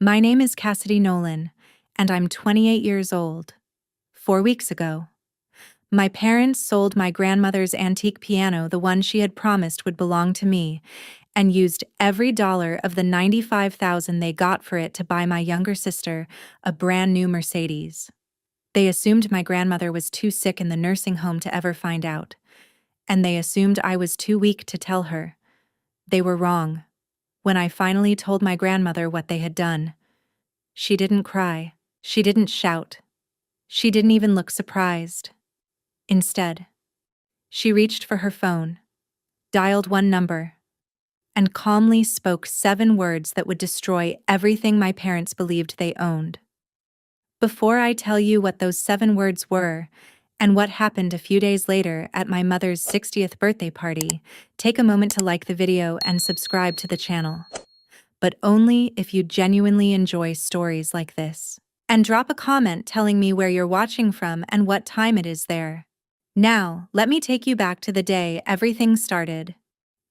My name is Cassidy Nolan, and I'm 28 years old. 4 weeks ago, my parents sold my grandmother's antique piano, the one she had promised would belong to me, and used every dollar of the $95,000 they got for it to buy my younger sister a brand new Mercedes. They assumed my grandmother was too sick in the nursing home to ever find out, and they assumed I was too weak to tell her. They were wrong. When I finally told my grandmother what they had done, she didn't cry. She didn't shout. She didn't even look surprised. Instead, she reached for her phone, dialed one number, and calmly spoke 7 words that would destroy everything my parents believed they owned. Before I tell you what those 7 words were and what happened a few days later at my mother's 60th birthday party, take a moment to like the video and subscribe to the channel. But only if you genuinely enjoy stories like this. And drop a comment telling me where you're watching from and what time it is there. Now, let me take you back to the day everything started.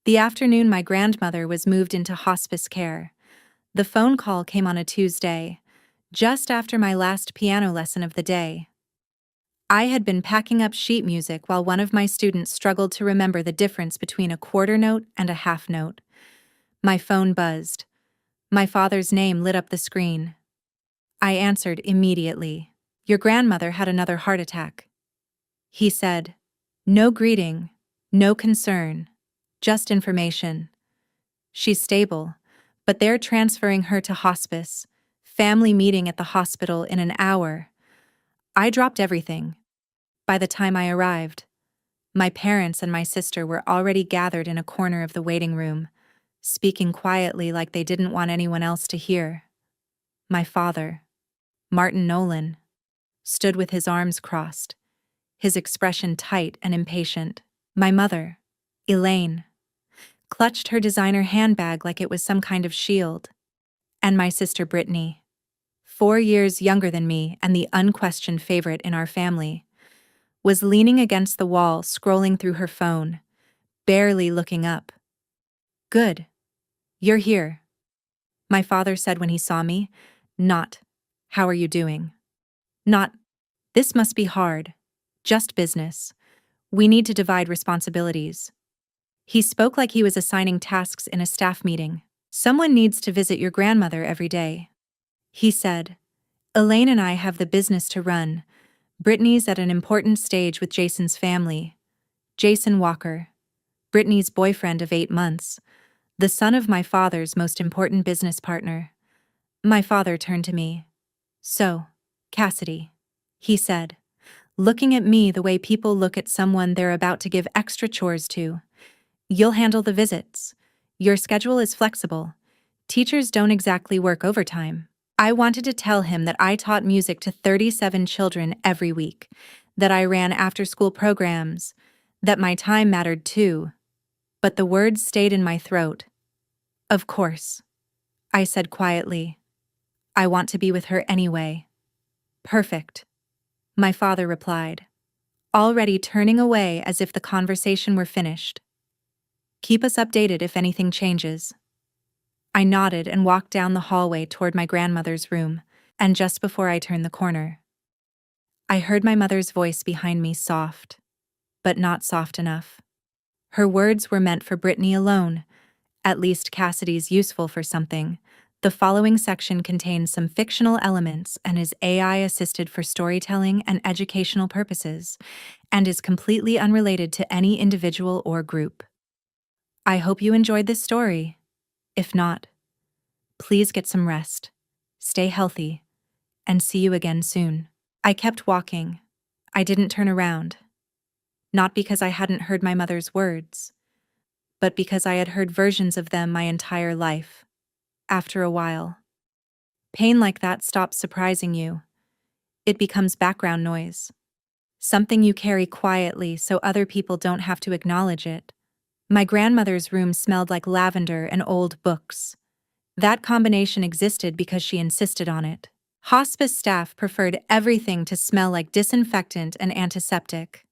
The afternoon my grandmother was moved into hospice care. The phone call came on a Tuesday, just after my last piano lesson of the day. I had been packing up sheet music while one of my students struggled to remember the difference between a quarter note and a half note. My phone buzzed. My father's name lit up the screen. I answered immediately. "Your grandmother had another heart attack." He said, "No greeting, no concern, just information. She's stable, but they're transferring her to hospice. Family meeting at the hospital in an hour." I dropped everything. By the time I arrived, my parents and my sister were already gathered in a corner of the waiting room, speaking quietly like they didn't want anyone else to hear. My father, Martin Nolan, stood with his arms crossed, his expression tight and impatient. My mother, Elaine, clutched her designer handbag like it was some kind of shield. And my sister Brittany, 4 years younger than me and the unquestioned favorite in our family, was leaning against the wall scrolling through her phone, barely looking up. "Good. You're here," my father said when he saw me, not, "How are you doing?" Not, "This must be hard. Just business. We need to divide responsibilities." He spoke like he was assigning tasks in a staff meeting. "Someone needs to visit your grandmother every day," he said. "Elaine and I have the business to run. Brittany's at an important stage with Jason's family. Jason Walker, Brittany's boyfriend of 8 months, the son of my father's most important business partner." My father turned to me. "So, Cassidy," he said, looking at me the way people look at someone they're about to give extra chores to. "You'll handle the visits. Your schedule is flexible. Teachers don't exactly work overtime." I wanted to tell him that I taught music to 37 children every week, that I ran after-school programs, that my time mattered too. But the words stayed in my throat. "Of course," I said quietly. "I want to be with her anyway." "Perfect," my father replied, already turning away as if the conversation were finished. "Keep us updated if anything changes." I nodded and walked down the hallway toward my grandmother's room, and just before I turned the corner, I heard my mother's voice behind me, soft, but not soft enough. Her words were meant for Brittany alone. At least Cassidy's useful for something. The following section contains some fictional elements and is AI assisted for storytelling and educational purposes, and is completely unrelated to any individual or group. I hope you enjoyed this story. If not, please get some rest, stay healthy, and see you again soon. I kept walking. I didn't turn around. Not because I hadn't heard my mother's words, but because I had heard versions of them my entire life. After a while, pain like that stops surprising you. It becomes background noise. Something you carry quietly so other people don't have to acknowledge it. My grandmother's room smelled like lavender and old books. That combination existed because she insisted on it. Hospice staff preferred everything to smell like disinfectant and antiseptic.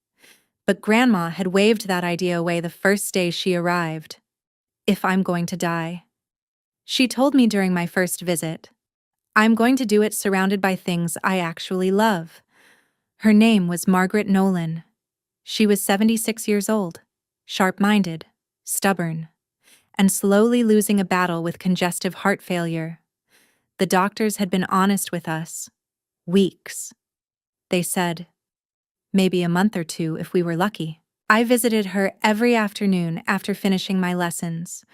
But Grandma had waved that idea away the first day she arrived. "If I'm going to die," she told me during my first visit, I'm going to do it surrounded by things I actually love. Her name was Margaret Nolan. She was 76 years old, sharp-minded, stubborn, and slowly losing a battle with congestive heart failure. The doctors had been honest with us. Weeks. They said, maybe a month or two if we were lucky. I visited her every afternoon after finishing my lessons.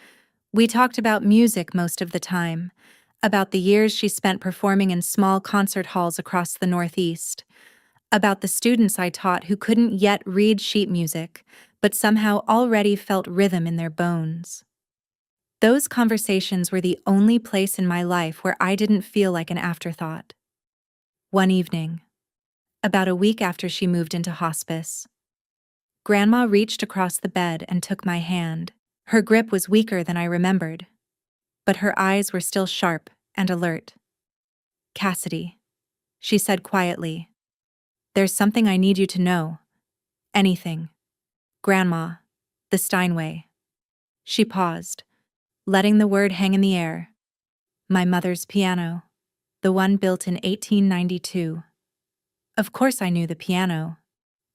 We talked about music most of the time, about the years she spent performing in small concert halls across the Northeast, about the students I taught who couldn't yet read sheet music, but somehow already felt rhythm in their bones. Those conversations were the only place in my life where I didn't feel like an afterthought. One evening, about a week after she moved into hospice, Grandma reached across the bed and took my hand. Her grip was weaker than I remembered, but her eyes were still sharp and alert. "Cassidy," she said quietly, "there's something I need you to know. Anything. Grandma, the Steinway." She paused, letting the word hang in the air. My mother's piano, the one built in 1892. Of course I knew the piano.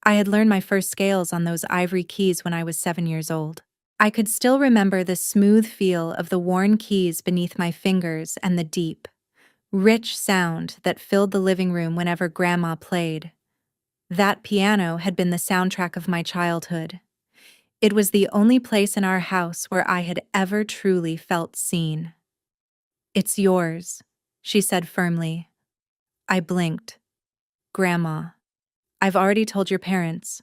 I had learned my first scales on those ivory keys when I was 7 years old. I could still remember the smooth feel of the worn keys beneath my fingers and the deep, rich sound that filled the living room whenever Grandma played. That piano had been the soundtrack of my childhood. It was the only place in our house where I had ever truly felt seen. "It's yours," she said firmly. I blinked. "Grandma, I've already told your parents,"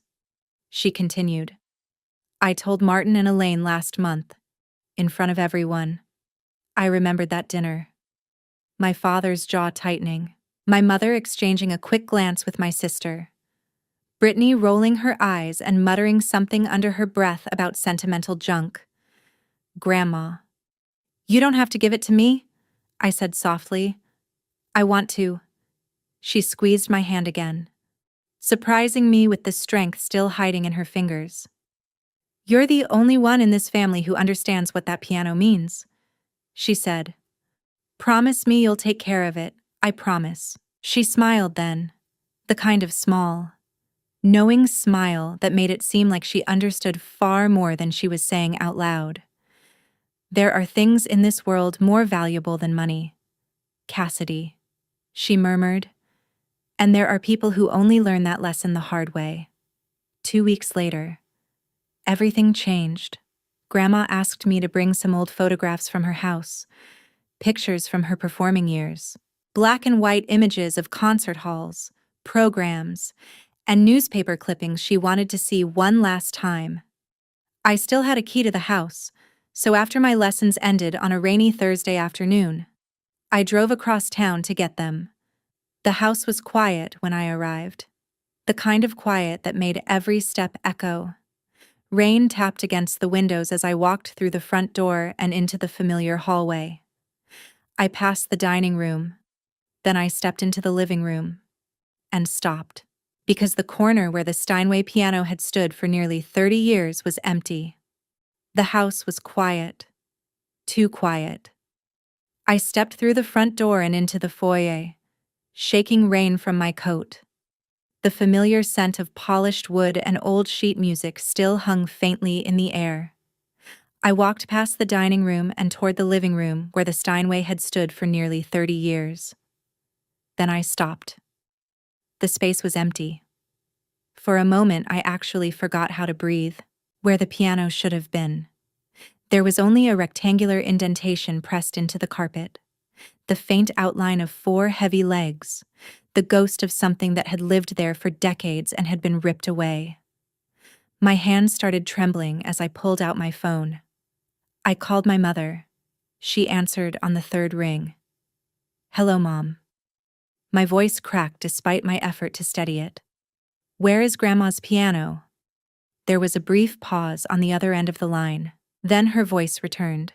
she continued. "I told Martin and Elaine last month, in front of everyone." I remembered that dinner. My father's jaw tightening, my mother exchanging a quick glance with my sister, Brittany rolling her eyes and muttering something under her breath about sentimental junk. "Grandma, you don't have to give it to me," I said softly. "I want to." She squeezed my hand again, surprising me with the strength still hiding in her fingers. "You're the only one in this family who understands what that piano means," she said. "Promise me you'll take care of it, I promise." She smiled then, the kind of small, knowing smile that made it seem like she understood far more than she was saying out loud. "There are things in this world more valuable than money, Cassidy," she murmured, "and there are people who only learn that lesson the hard way." 2 weeks later, everything changed. Grandma asked me to bring some old photographs from her house, pictures from her performing years, black and white images of concert halls, programs, and newspaper clippings she wanted to see one last time. I still had a key to the house, so after my lessons ended on a rainy Thursday afternoon, I drove across town to get them. The house was quiet when I arrived, the kind of quiet that made every step echo. Rain tapped against the windows as I walked through the front door and into the familiar hallway. I passed the dining room, then I stepped into the living room, and stopped, because the corner where the Steinway piano had stood for nearly 30 years was empty. The house was quiet, too quiet. I stepped through the front door and into the foyer, shaking rain from my coat. The familiar scent of polished wood and old sheet music still hung faintly in the air. I walked past the dining room and toward the living room where the Steinway had stood for nearly 30 years. Then I stopped. The space was empty. For a moment, I actually forgot how to breathe, where the piano should have been. There was only a rectangular indentation pressed into the carpet, the faint outline of 4 heavy legs, the ghost of something that had lived there for decades and had been ripped away. My hands started trembling as I pulled out my phone. I called my mother. She answered on the 3rd ring. "Hello, Mom." My voice cracked despite my effort to steady it. "Where is Grandma's piano?" There was a brief pause on the other end of the line. Then her voice returned,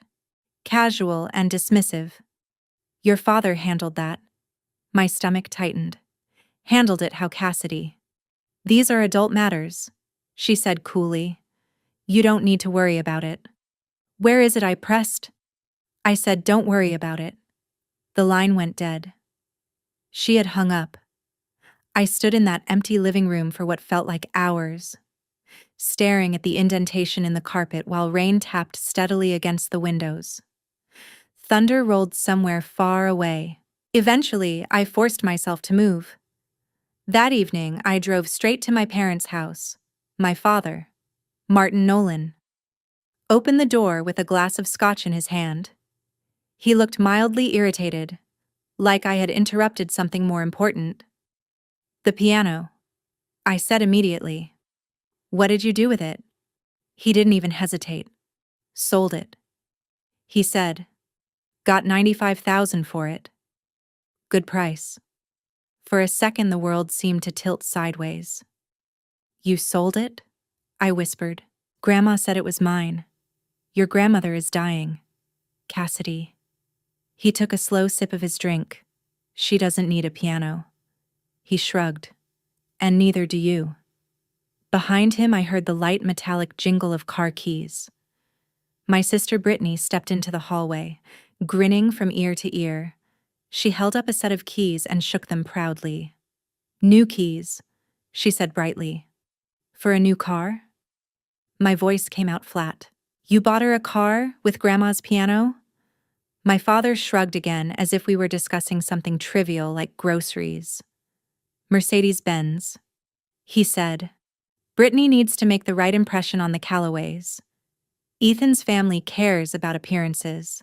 casual and dismissive. "Your father handled that." My stomach tightened. "Handled it how, Cassidy?" "These are adult matters," she said coolly. "You don't need to worry about it." "Where is it?" I pressed. I said, "Don't worry about it." The line went dead. She had hung up. I stood in that empty living room for what felt like hours, staring at the indentation in the carpet while rain tapped steadily against the windows. Thunder rolled somewhere far away. Eventually, I forced myself to move. That evening, I drove straight to my parents' house. My father, Martin Nolan, opened the door with a glass of scotch in his hand. He looked mildly irritated, like I had interrupted something more important. The piano, I said immediately. What did you do with it? He didn't even hesitate. Sold it. He said, got $95,000 for it. Good price. For a second, the world seemed to tilt sideways. You sold it? I whispered. Grandma said it was mine. Your grandmother is dying. Cassidy. He took a slow sip of his drink. She doesn't need a piano. He shrugged. And neither do you. Behind him, I heard the light metallic jingle of car keys. My sister Brittany stepped into the hallway, grinning from ear to ear. She held up a set of keys and shook them proudly. New keys, she said brightly. For a new car? My voice came out flat. You bought her a car with Grandma's piano? My father shrugged again as if we were discussing something trivial like groceries. Mercedes-Benz. He said, Brittany needs to make the right impression on the Callaways. Ethan's family cares about appearances.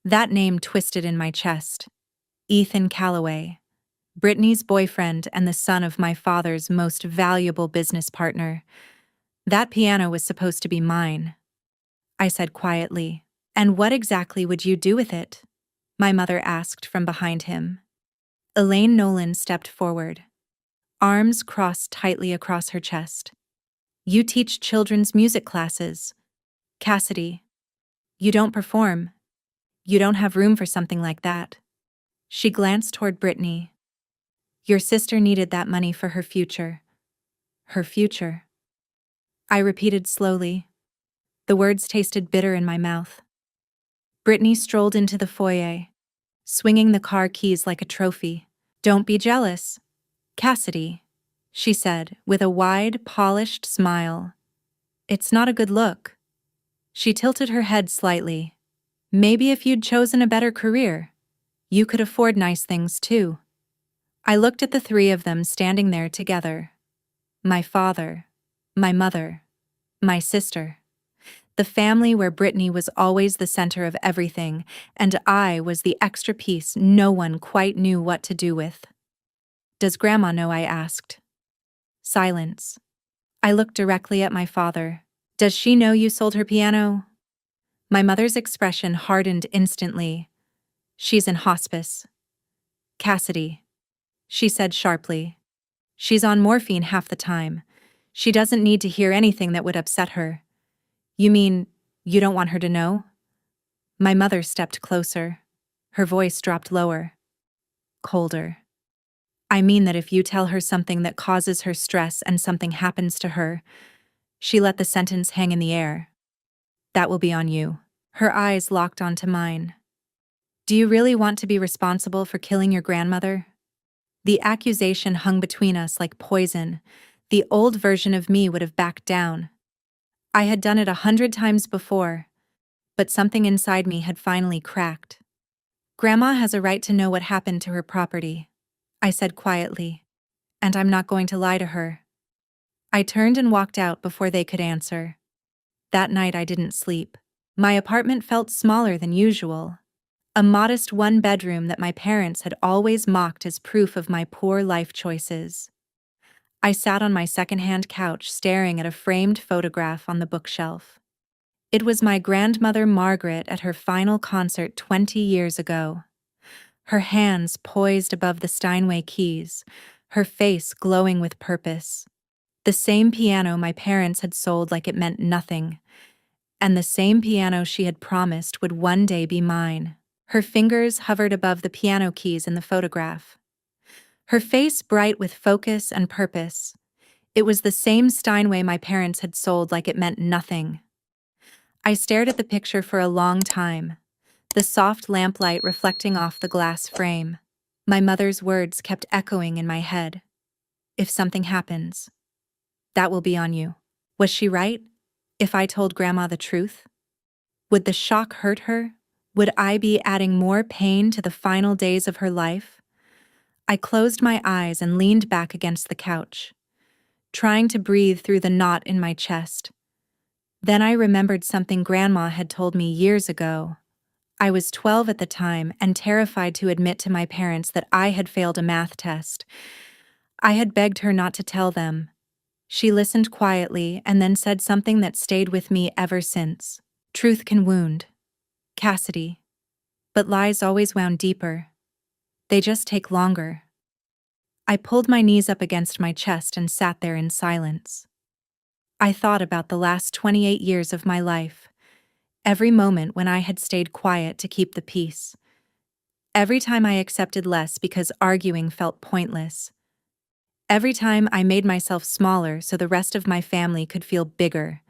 That name twisted in my chest. Ethan Callaway, Brittany's boyfriend and the son of my father's most valuable business partner. That piano was supposed to be mine. I said quietly. And what exactly would you do with it? My mother asked from behind him. Elaine Nolan stepped forward, arms crossed tightly across her chest. You teach children's music classes. Cassidy, you don't perform. You don't have room for something like that. She glanced toward Brittany. Your sister needed that money for her future. Her future. I repeated slowly. The words tasted bitter in my mouth. Brittany strolled into the foyer, swinging the car keys like a trophy. Don't be jealous, Cassidy, she said with a wide, polished smile. It's not a good look. She tilted her head slightly. Maybe if you'd chosen a better career, you could afford nice things too. I looked at the three of them standing there together. My father, my mother, my sister. The family where Brittany was always the center of everything, and I was the extra piece no one quite knew what to do with. Does Grandma know? I asked. Silence. I looked directly at my father. Does she know you sold her piano? My mother's expression hardened instantly. She's in hospice. Cassidy, she said sharply. She's on morphine half the time. She doesn't need to hear anything that would upset her. You mean, you don't want her to know? My mother stepped closer. Her voice dropped lower. Colder. I mean that if you tell her something that causes her stress and something happens to her, she let the sentence hang in the air. That will be on you. Her eyes locked onto mine. Do you really want to be responsible for killing your grandmother? The accusation hung between us like poison. The old version of me would have backed down. I had done it 100 times before, but something inside me had finally cracked. Grandma has a right to know what happened to her property, I said quietly, and I'm not going to lie to her. I turned and walked out before they could answer. That night I didn't sleep. My apartment felt smaller than usual. A modest one-bedroom that my parents had always mocked as proof of my poor life choices. I sat on my second-hand couch staring at a framed photograph on the bookshelf. It was my grandmother Margaret at her final concert 20 years ago. Her hands poised above the Steinway keys, her face glowing with purpose. The same piano my parents had sold like it meant nothing, and the same piano she had promised would one day be mine. Her fingers hovered above the piano keys in the photograph. Her face bright with focus and purpose. It was the same Steinway my parents had sold like it meant nothing. I stared at the picture for a long time. the soft lamplight reflecting off the glass frame. My mother's words kept echoing in my head. If something happens, that will be on you. Was she right? If I told Grandma the truth? Would the shock hurt her? Would I be adding more pain to the final days of her life? I closed my eyes and leaned back against the couch, trying to breathe through the knot in my chest. Then I remembered something Grandma had told me years ago. I was 12 at the time and terrified to admit to my parents that I had failed a math test. I had begged her not to tell them. She listened quietly and then said something that stayed with me ever since. Truth can wound, Cassidy, but lies always wound deeper. They just take longer. I pulled my knees up against my chest and sat there in silence. I thought about the last 28 years of my life, every moment when I had stayed quiet to keep the peace. Every time I accepted less because arguing felt pointless. Every time I made myself smaller so the rest of my family could feel bigger.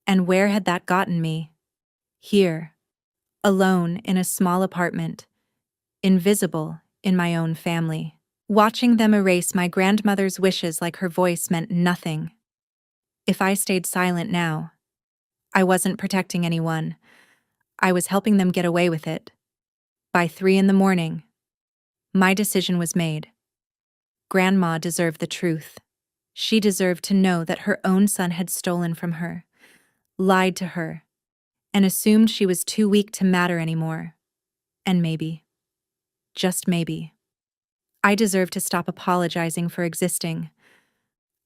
And where had that gotten me? Here, alone in a small apartment, invisible in my own family. Watching them erase my grandmother's wishes like her voice meant nothing. If I stayed silent now, I wasn't protecting anyone. I was helping them get away with it. By 3 a.m, my decision was made. Grandma deserved the truth. She deserved to know that her own son had stolen from her, lied to her, and assumed she was too weak to matter anymore. And maybe, just maybe, I deserved to stop apologizing for existing.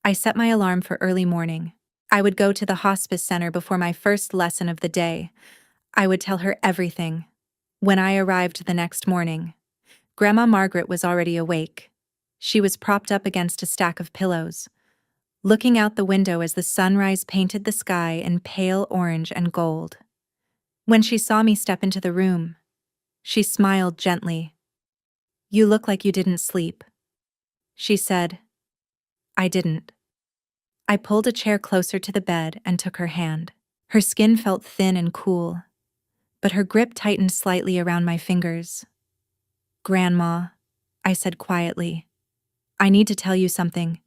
I set my alarm for early morning. I would go to the hospice center before my first lesson of the day. I would tell her everything. When I arrived the next morning, Grandma Margaret was already awake. She was propped up against a stack of pillows, looking out the window as the sunrise painted the sky in pale orange and gold. When she saw me step into the room, she smiled gently. "You look like you didn't sleep," she said. I didn't. I pulled a chair closer to the bed and took her hand. Her skin felt thin and cool, but her grip tightened slightly around my fingers. "Grandma," I said quietly, "I need to tell you something,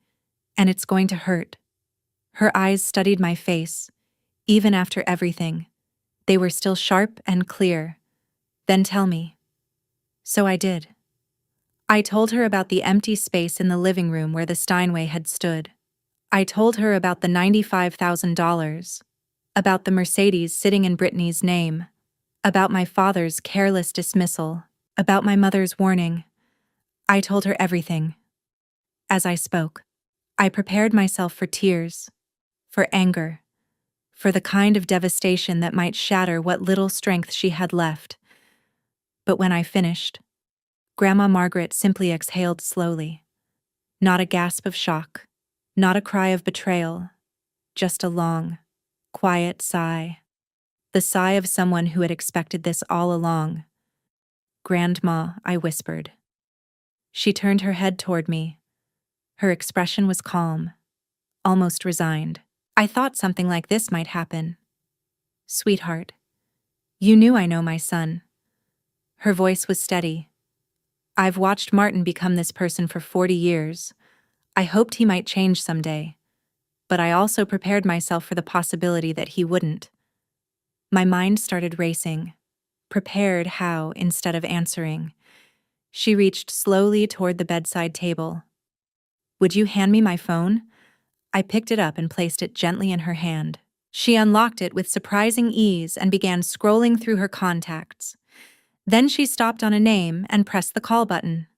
and it's going to hurt." Her eyes studied my face. Even after everything, they were still sharp and clear. "Then tell me." So I did. I told her about the empty space in the living room where the Steinway had stood. I told her about the $95,000, about the Mercedes sitting in Brittany's name, about my father's careless dismissal, about my mother's warning. I told her everything. As I spoke, I prepared myself for tears, for anger, for the kind of devastation that might shatter what little strength she had left. But when I finished, Grandma Margaret simply exhaled slowly. Not a gasp of shock, not a cry of betrayal, just a long, quiet sigh. The sigh of someone who had expected this all along. "Grandma," I whispered. She turned her head toward me. Her expression was calm, almost resigned. "I thought something like this might happen. Sweetheart, you knew I know my son." Her voice was steady. "I've watched Martin become this person for 40 years. I hoped he might change someday, but I also prepared myself for the possibility that he wouldn't." My mind started racing. Prepared how, instead of answering. She reached slowly toward the bedside table. "Would you hand me my phone?" I picked it up and placed it gently in her hand. She unlocked it with surprising ease and began scrolling through her contacts. Then she stopped on a name and pressed the call button.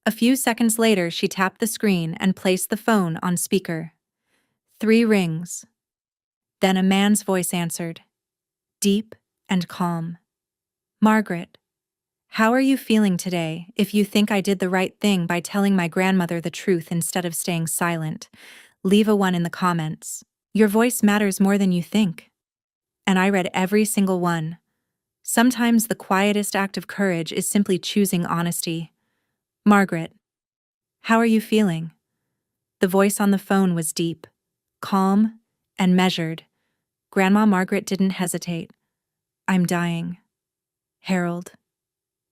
A few seconds later, she tapped the screen and placed the phone on speaker. 3 rings. Then a man's voice answered, deep and calm. "Margaret, how are you feeling today? If you think I did the right thing by telling my grandmother the truth instead of staying silent, leave a 1 in the comments. Your voice matters more than you think." And I read every single one. Sometimes the quietest act of courage is simply choosing honesty. "Margaret, how are you feeling?" The voice on the phone was deep, calm, and measured. Grandma Margaret didn't hesitate. "I'm dying." Harold,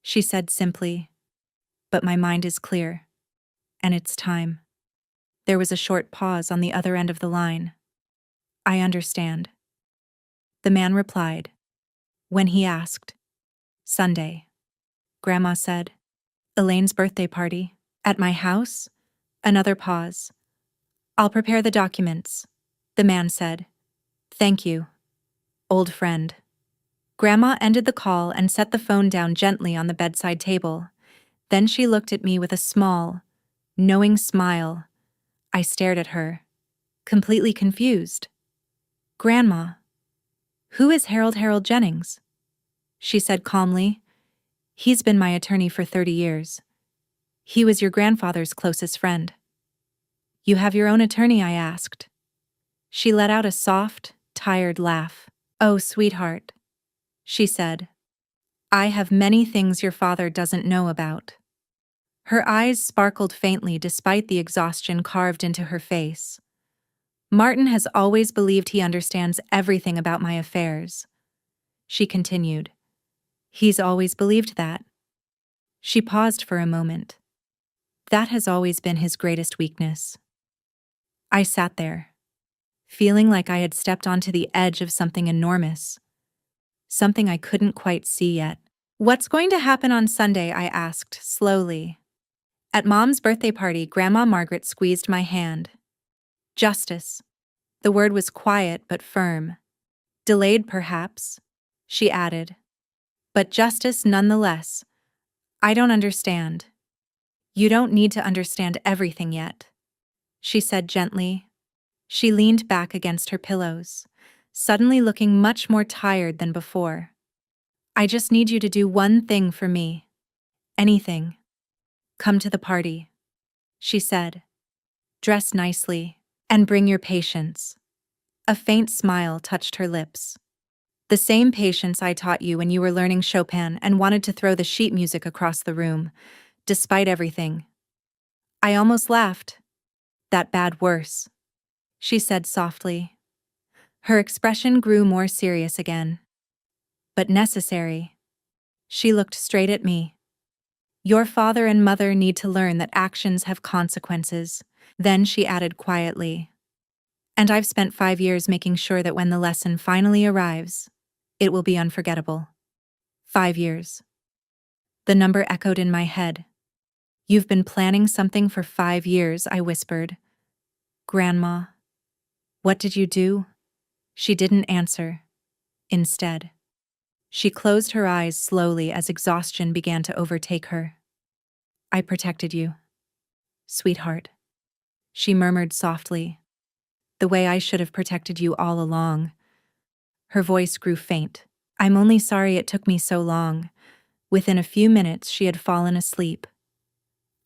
she said simply, but my mind is clear, and it's time. There was a short pause on the other end of the line. I understand. The man replied. When he asked, Sunday. Grandma said, Elaine's birthday party. At my house? Another pause. I'll prepare the documents, the man said. Thank you, old friend. Grandma ended the call and set the phone down gently on the bedside table. Then she looked at me with a small, knowing smile. I stared at her, completely confused. Grandma, who is Harold Jennings? She said calmly. He's been my attorney for 30 years. He was your grandfather's closest friend. You have your own attorney, I asked. She let out a soft, tired laugh. Oh, sweetheart, she said. I have many things your father doesn't know about. Her eyes sparkled faintly despite the exhaustion carved into her face. Martin has always believed he understands everything about my affairs. She continued. He's always believed that. She paused for a moment. That has always been his greatest weakness. I sat there, feeling like I had stepped onto the edge of something enormous, something I couldn't quite see yet. What's going to happen on Sunday? I asked slowly. At Mom's birthday party, Grandma Margaret squeezed my hand. Justice. The word was quiet but firm. Delayed, perhaps, she added. But justice nonetheless. I don't understand. You don't need to understand everything yet, she said gently. She leaned back against her pillows, suddenly looking much more tired than before. I just need you to do one thing for me. Anything. Come to the party, she said. Dress nicely, and bring your patience. A faint smile touched her lips. The same patience I taught you when you were learning Chopin and wanted to throw the sheet music across the room, despite everything. I almost laughed. That bad worse, she said softly. Her expression grew more serious again. But necessary. She looked straight at me. Your father and mother need to learn that actions have consequences. Then she added quietly. And I've spent 5 years making sure that when the lesson finally arrives, it will be unforgettable. 5 years. The number echoed in my head. You've been planning something for 5 years, I whispered. Grandma, what did you do? She didn't answer. Instead, she closed her eyes slowly as exhaustion began to overtake her. I protected you, sweetheart, she murmured softly, the way I should have protected you all along. Her voice grew faint. I'm only sorry it took me so long. Within a few minutes, she had fallen asleep.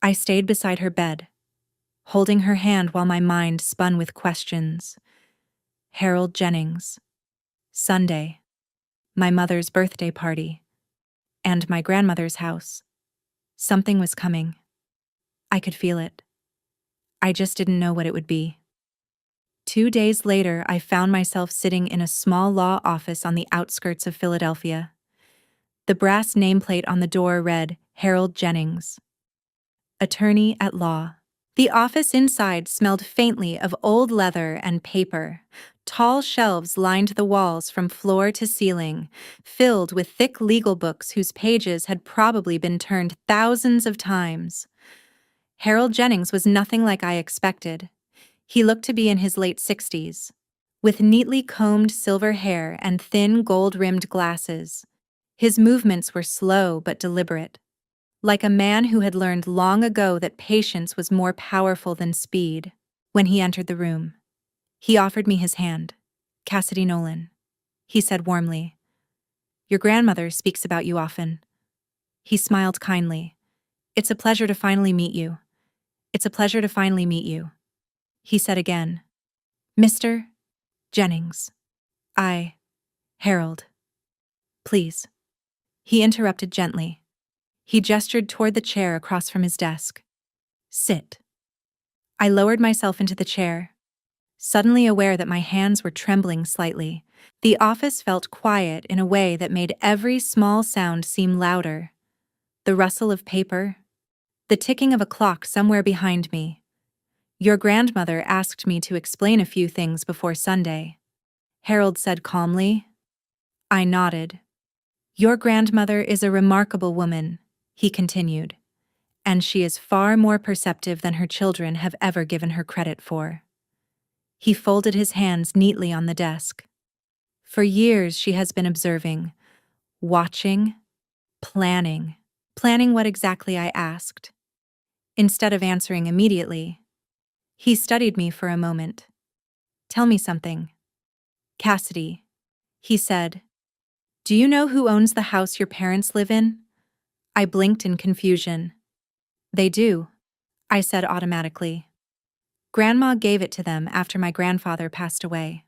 I stayed beside her bed, holding her hand while my mind spun with questions. Harold Jennings. Sunday. My mother's birthday party. And my grandmother's house. Something was coming. I could feel it. I just didn't know what it would be. 2 days later, I found myself sitting in a small law office on the outskirts of Philadelphia. The brass nameplate on the door read, Harold Jennings, attorney at law. The office inside smelled faintly of old leather and paper. Tall shelves lined the walls from floor to ceiling, filled with thick legal books whose pages had probably been turned thousands of times. Harold Jennings was nothing like I expected. He looked to be in his late 60s, with neatly combed silver hair and thin gold-rimmed glasses. His movements were slow but deliberate, like a man who had learned long ago that patience was more powerful than speed. When he entered the room, he offered me his hand. Cassidy Nolan, he said warmly. Your grandmother speaks about you often. He smiled kindly. It's a pleasure to finally meet you. It's a pleasure to finally meet you. He said again. Mr. Jennings. Harold. Please. He interrupted gently. He gestured toward the chair across from his desk. Sit. I lowered myself into the chair, suddenly aware that my hands were trembling slightly. The office felt quiet in a way that made every small sound seem louder. The rustle of paper, the ticking of a clock somewhere behind me. Your grandmother asked me to explain a few things before Sunday, Harold said calmly. I nodded. Your grandmother is a remarkable woman, he continued, and she is far more perceptive than her children have ever given her credit for. He folded his hands neatly on the desk. For years she has been observing, watching, planning. Planning what exactly, I asked. Instead of answering immediately, he studied me for a moment. Tell me something. Cassidy, he said. Do you know who owns the house your parents live in? I blinked in confusion. They do, I said automatically. Grandma gave it to them after my grandfather passed away.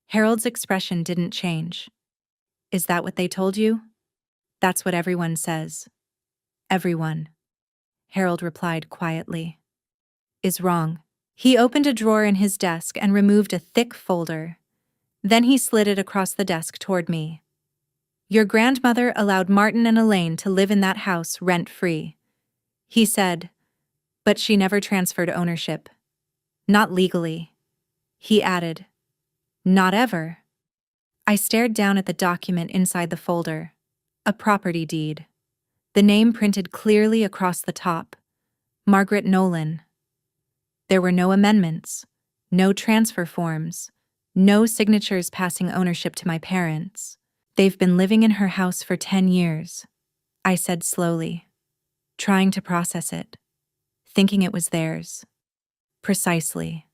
Harold's expression didn't change. Is that what they told you? That's what everyone says. Everyone, Harold replied quietly. Is wrong. He opened a drawer in his desk and removed a thick folder. Then he slid it across the desk toward me. Your grandmother allowed Martin and Elaine to live in that house rent-free. He said, but she never transferred ownership. Not legally. He added, not ever. I stared down at the document inside the folder. A property deed. The name printed clearly across the top. Margaret Nolan. There were no amendments, no transfer forms, no signatures passing ownership to my parents. They've been living in her house for 10 years, I said slowly, trying to process it, thinking it was theirs. Precisely.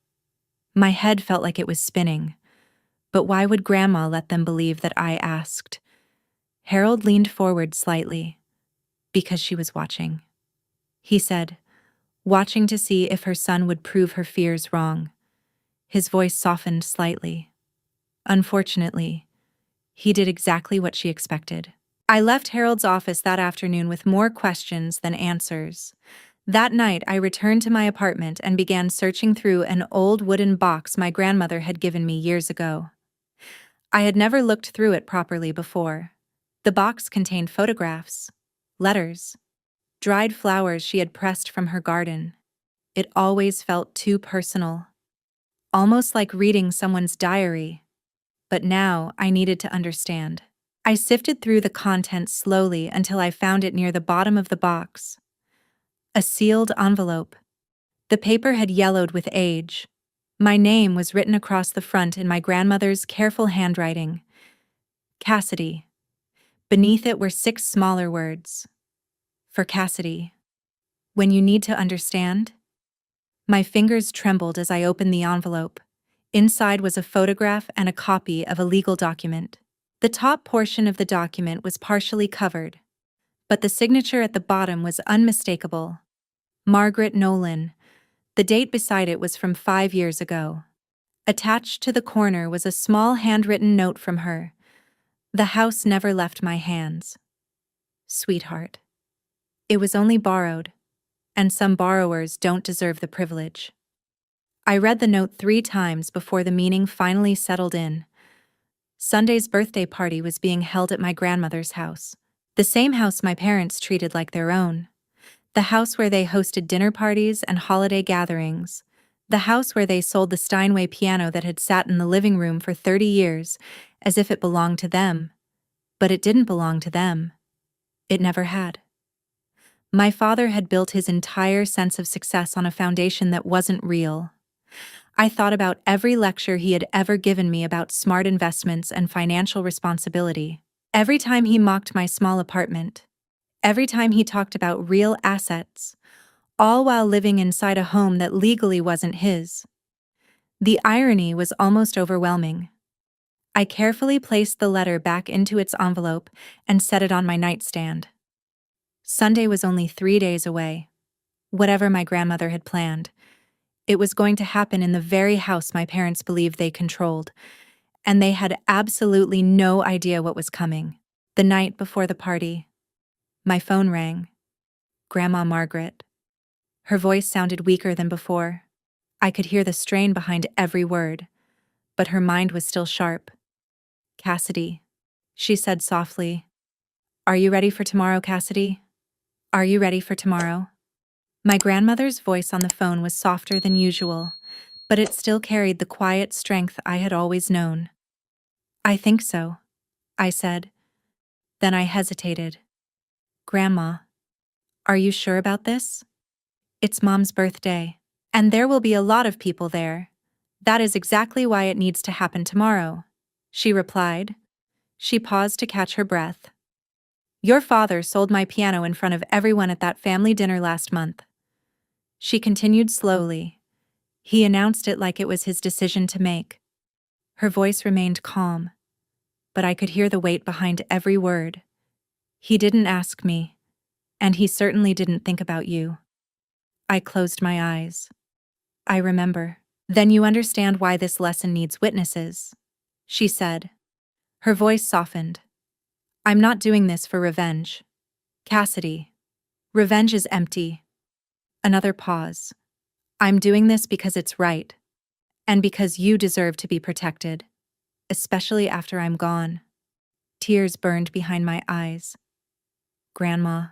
My head felt like it was spinning, but why would Grandma let them believe that I asked? Harold leaned forward slightly, because she was watching. He said, watching to see if her son would prove her fears wrong. His voice softened slightly. Unfortunately, he did exactly what she expected. I left Harold's office that afternoon with more questions than answers. That night, I returned to my apartment and began searching through an old wooden box my grandmother had given me years ago. I had never looked through it properly before. The box contained photographs, letters, dried flowers she had pressed from her garden. It always felt too personal, almost like reading someone's diary. But now I needed to understand. I sifted through the contents slowly until I found it near the bottom of the box. A sealed envelope. The paper had yellowed with age. My name was written across the front in my grandmother's careful handwriting. Cassidy. Beneath it were 6 smaller words. For Cassidy. When you need to understand? My fingers trembled as I opened the envelope. Inside was a photograph and a copy of a legal document. The top portion of the document was partially covered, but the signature at the bottom was unmistakable. Margaret Nolan. The date beside it was from 5 years ago. Attached to the corner was a small handwritten note from her. The house never left my hands. Sweetheart. It was only borrowed, and some borrowers don't deserve the privilege. I read the note 3 times before the meaning finally settled in. Sunday's birthday party was being held at my grandmother's house, the same house my parents treated like their own. The house where they hosted dinner parties and holiday gatherings. The house where they sold the Steinway piano that had sat in the living room for 30 years, as if it belonged to them. But it didn't belong to them. It never had. My father had built his entire sense of success on a foundation that wasn't real. I thought about every lecture he had ever given me about smart investments and financial responsibility. Every time he mocked my small apartment. Every time he talked about real assets, all while living inside a home that legally wasn't his. The irony was almost overwhelming. I carefully placed the letter back into its envelope and set it on my nightstand. Sunday was only 3 days away. Whatever my grandmother had planned, it was going to happen in the very house my parents believed they controlled, and they had absolutely no idea what was coming. The night before the party, my phone rang. Grandma Margaret. Her voice sounded weaker than before. I could hear the strain behind every word, but her mind was still sharp. Cassidy, she said softly. Are you ready for tomorrow, Cassidy? Are you ready for tomorrow? My grandmother's voice on the phone was softer than usual, but it still carried the quiet strength I had always known. I think so, I said. Then I hesitated. Grandma, are you sure about this? It's Mom's birthday, and there will be a lot of people there. That is exactly why it needs to happen tomorrow, she replied. She paused to catch her breath. Your father sold my piano in front of everyone at that family dinner last month. She continued slowly. He announced it like it was his decision to make. Her voice remained calm, but I could hear the weight behind every word. He didn't ask me, and he certainly didn't think about you. I closed my eyes. I remember. Then you understand why this lesson needs witnesses, she said. Her voice softened. I'm not doing this for revenge. Cassidy, revenge is empty. Another pause. I'm doing this because it's right, and because you deserve to be protected, especially after I'm gone. Tears burned behind my eyes. Grandma,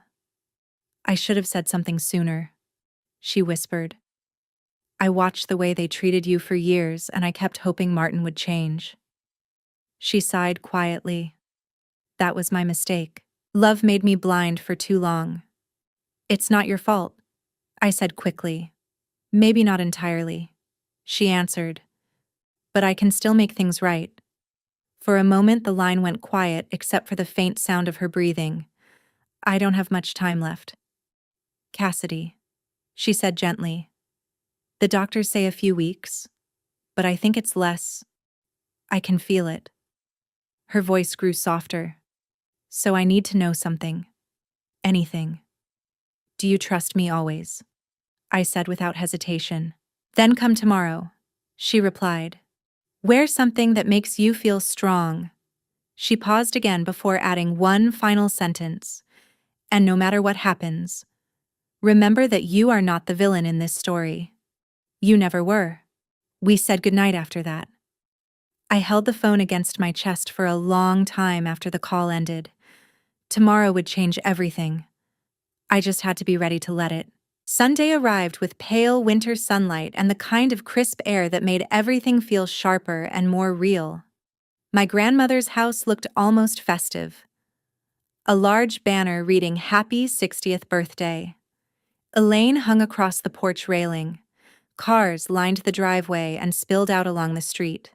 I should have said something sooner, she whispered. I watched the way they treated you for years, and I kept hoping Martin would change. She sighed quietly. That was my mistake. Love made me blind for too long. It's not your fault, I said quickly. Maybe not entirely, she answered. But I can still make things right. For a moment the line went quiet except for the faint sound of her breathing. I don't have much time left. Cassidy, she said gently. The doctors say a few weeks, but I think it's less. I can feel it. Her voice grew softer. So I need to know something. Anything. Do you trust me always? I said without hesitation. Then come tomorrow, she replied. Wear something that makes you feel strong. She paused again before adding one final sentence. And no matter what happens, remember that you are not the villain in this story. You never were. We said goodnight after that. I held the phone against my chest for a long time after the call ended. Tomorrow would change everything. I just had to be ready to let it. Sunday arrived with pale winter sunlight and the kind of crisp air that made everything feel sharper and more real. My grandmother's house looked almost festive. A large banner reading Happy 60th Birthday. Elaine hung across the porch railing. Cars lined the driveway and spilled out along the street.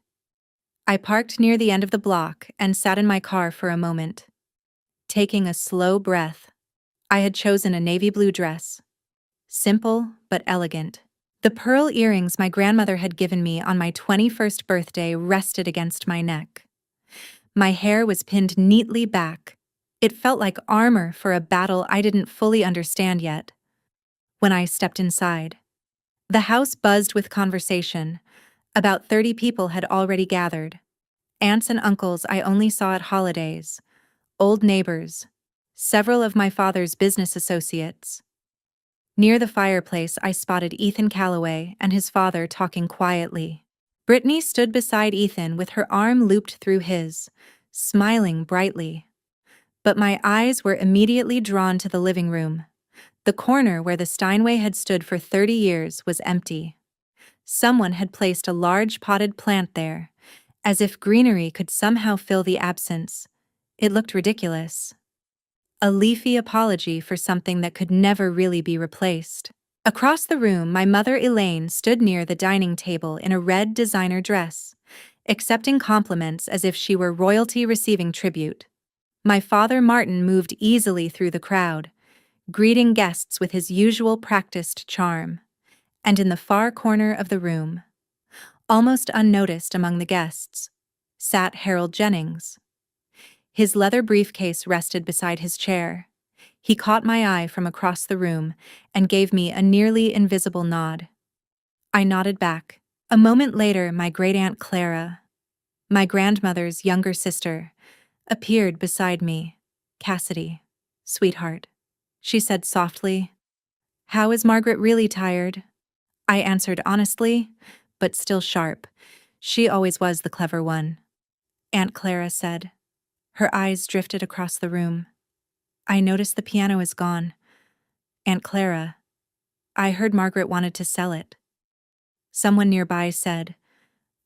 I parked near the end of the block and sat in my car for a moment. Taking a slow breath, I had chosen a navy blue dress. Simple but elegant. The pearl earrings my grandmother had given me on my 21st birthday rested against my neck. My hair was pinned neatly back. It felt like armor for a battle I didn't fully understand yet. When I stepped inside, the house buzzed with conversation. About 30 people had already gathered. Aunts and uncles I only saw at holidays. Old neighbors. Several of my father's business associates. Near the fireplace, I spotted Ethan Calloway and his father talking quietly. Brittany stood beside Ethan with her arm looped through his, smiling brightly. But my eyes were immediately drawn to the living room. The corner where the Steinway had stood for 30 years was empty. Someone had placed a large potted plant there, as if greenery could somehow fill the absence. It looked ridiculous. A leafy apology for something that could never really be replaced. Across the room, my mother Elaine stood near the dining table in a red designer dress, accepting compliments as if she were royalty receiving tribute. My father Martin moved easily through the crowd, greeting guests with his usual practiced charm. And in the far corner of the room, almost unnoticed among the guests, sat Harold Jennings. His leather briefcase rested beside his chair. He caught my eye from across the room and gave me a nearly invisible nod. I nodded back. A moment later, my great-aunt Clara, my grandmother's younger sister, appeared beside me. Cassidy, sweetheart, she said softly. How is Margaret really tired? I answered honestly, but still sharp. She always was the clever one. Aunt Clara said. Her eyes drifted across the room. I noticed the piano is gone. Aunt Clara, I heard Margaret wanted to sell it. Someone nearby said.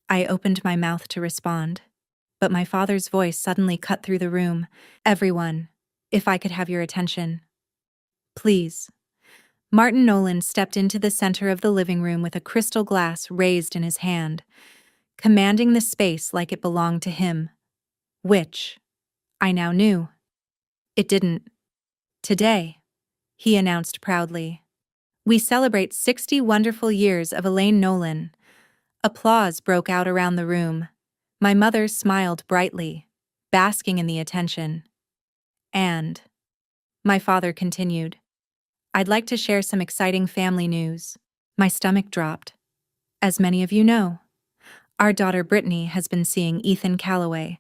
I opened my mouth to respond, but my father's voice suddenly cut through the room. Everyone, if I could have your attention. Please. Martin Nolan stepped into the center of the living room with a crystal glass raised in his hand, commanding the space like it belonged to him. Which, I now knew, it didn't. Today, he announced proudly, we celebrate 60 wonderful years of Elaine Nolan. Applause broke out around the room. My mother smiled brightly, basking in the attention. And, my father continued, I'd like to share some exciting family news. My stomach dropped. As many of you know, our daughter Brittany has been seeing Ethan Calloway,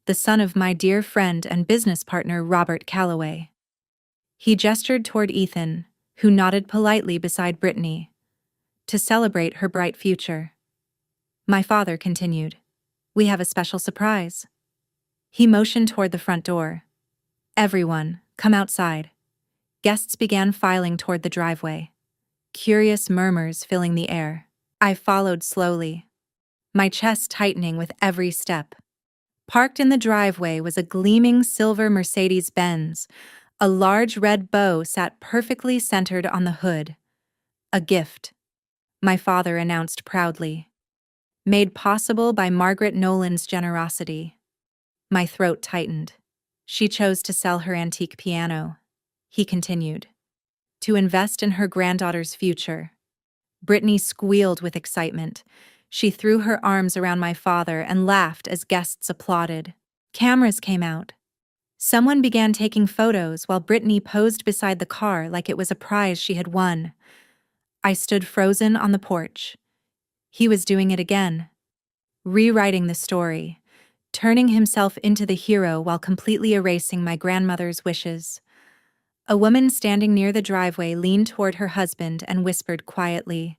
the son of my dear friend and business partner Robert Calloway. He gestured toward Ethan, who nodded politely beside Brittany, to celebrate her bright future. My father continued, we have a special surprise. He motioned toward the front door. Everyone, come outside. Guests began filing toward the driveway, curious murmurs filling the air. I followed slowly, my chest tightening with every step. Parked in the driveway was a gleaming silver Mercedes-Benz. A large red bow sat perfectly centered on the hood. A gift, my father announced proudly, made possible by Margaret Nolan's generosity. My throat tightened. She chose to sell her antique piano, he continued, to invest in her granddaughter's future. Brittany squealed with excitement. She threw her arms around my father and laughed as guests applauded. Cameras came out. Someone began taking photos while Brittany posed beside the car like it was a prize she had won. I stood frozen on the porch. He was doing it again, rewriting the story, turning himself into the hero while completely erasing my grandmother's wishes. A woman standing near the driveway leaned toward her husband and whispered quietly,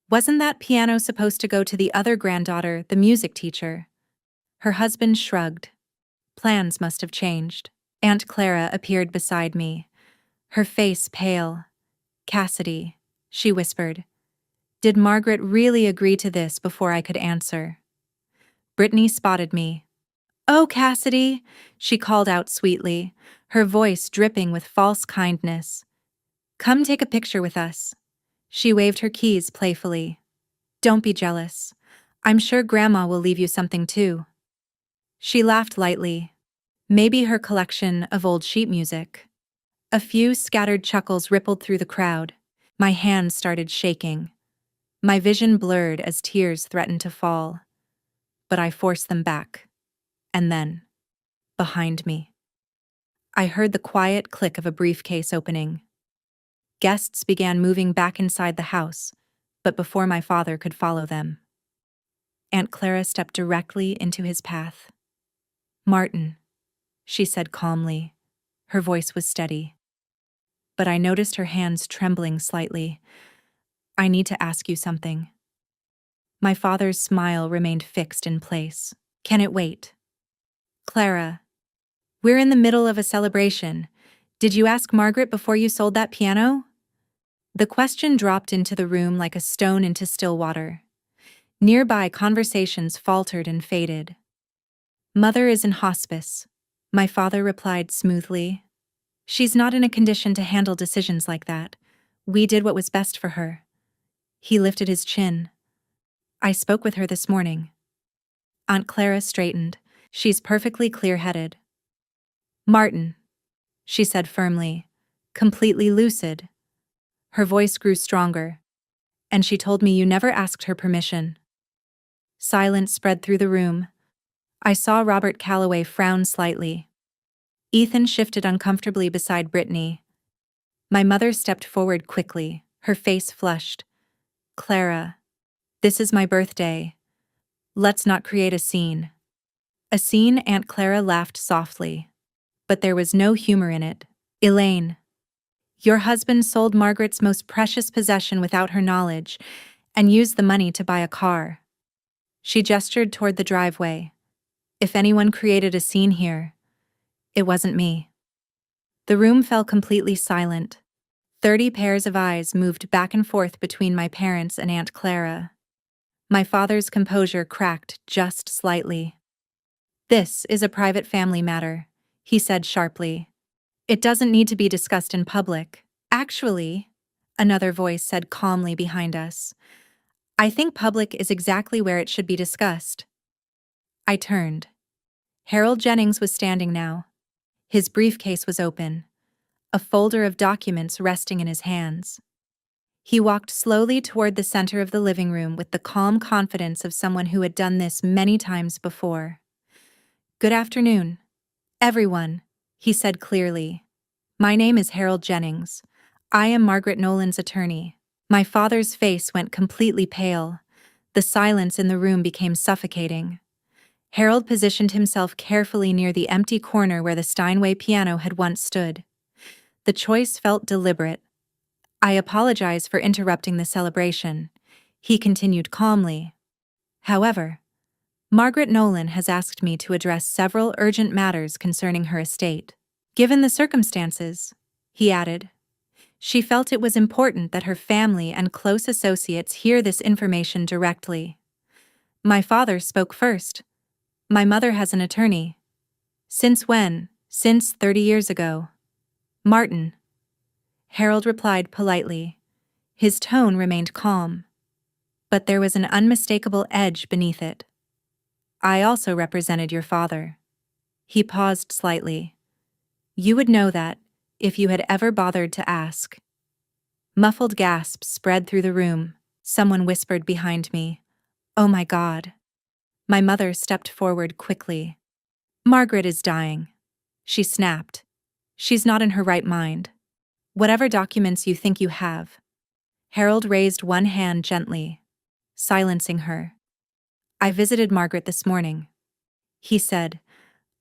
wasn't that piano supposed to go to the other granddaughter, the music teacher? Her husband shrugged. Plans must have changed. Aunt Clara appeared beside me, her face pale. Cassidy, she whispered. Did Margaret really agree to this before I could answer? Brittany spotted me. Oh, Cassidy, she called out sweetly, her voice dripping with false kindness. Come take a picture with us. She waved her keys playfully. Don't be jealous. I'm sure Grandma will leave you something too. She laughed lightly. Maybe her collection of old sheet music. A few scattered chuckles rippled through the crowd. My hands started shaking. My vision blurred as tears threatened to fall. But I forced them back. And then, behind me, I heard the quiet click of a briefcase opening. Guests began moving back inside the house, but before my father could follow them, Aunt Clara stepped directly into his path. Martin, she said calmly. Her voice was steady. But I noticed her hands trembling slightly. I need to ask you something. My father's smile remained fixed in place. Can it wait? Clara, we're in the middle of a celebration. Did you ask Margaret before you sold that piano? The question dropped into the room like a stone into still water. Nearby conversations faltered and faded. Mother is in hospice, my father replied smoothly. She's not in a condition to handle decisions like that. We did what was best for her. He lifted his chin. I spoke with her this morning. Aunt Clara straightened. She's perfectly clear-headed. Martin, she said firmly, completely lucid. Her voice grew stronger, and she told me you never asked her permission. Silence spread through the room. I saw Robert Calloway frown slightly. Ethan shifted uncomfortably beside Brittany. My mother stepped forward quickly, her face flushed. Clara, this is my birthday. Let's not create a scene. A scene? Aunt Clara laughed softly. But there was no humor in it. Elaine, your husband sold Margaret's most precious possession without her knowledge and used the money to buy a car. She gestured toward the driveway. If anyone created a scene here, it wasn't me. The room fell completely silent. 30 pairs of eyes moved back and forth between my parents and Aunt Clara. My father's composure cracked just slightly. "This is a private family matter," he said sharply. "It doesn't need to be discussed in public." "Actually," another voice said calmly behind us, "I think public is exactly where it should be discussed." I turned. Harold Jennings was standing now. His briefcase was open, a folder of documents resting in his hands. He walked slowly toward the center of the living room with the calm confidence of someone who had done this many times before. "Good afternoon, everyone," he said clearly. "My name is Harold Jennings. I am Margaret Nolan's attorney." My father's face went completely pale. The silence in the room became suffocating. Harold positioned himself carefully near the empty corner where the Steinway piano had once stood. The choice felt deliberate. "I apologize for interrupting the celebration," he continued calmly. "However, Margaret Nolan has asked me to address several urgent matters concerning her estate. Given the circumstances," he added, "she felt it was important that her family and close associates hear this information directly." My father spoke first. "My mother has an attorney." "Since when?" "Since 30 years ago." "Martin." Harold replied politely. His tone remained calm, but there was an unmistakable edge beneath it. "I also represented your father." He paused slightly. "You would know that, if you had ever bothered to ask." Muffled gasps spread through the room. Someone whispered behind me, "Oh my God." My mother stepped forward quickly. "Margaret is dying," she snapped. "She's not in her right mind. Whatever documents you think you have." Harold raised one hand gently, silencing her. "I visited Margaret this morning," he said.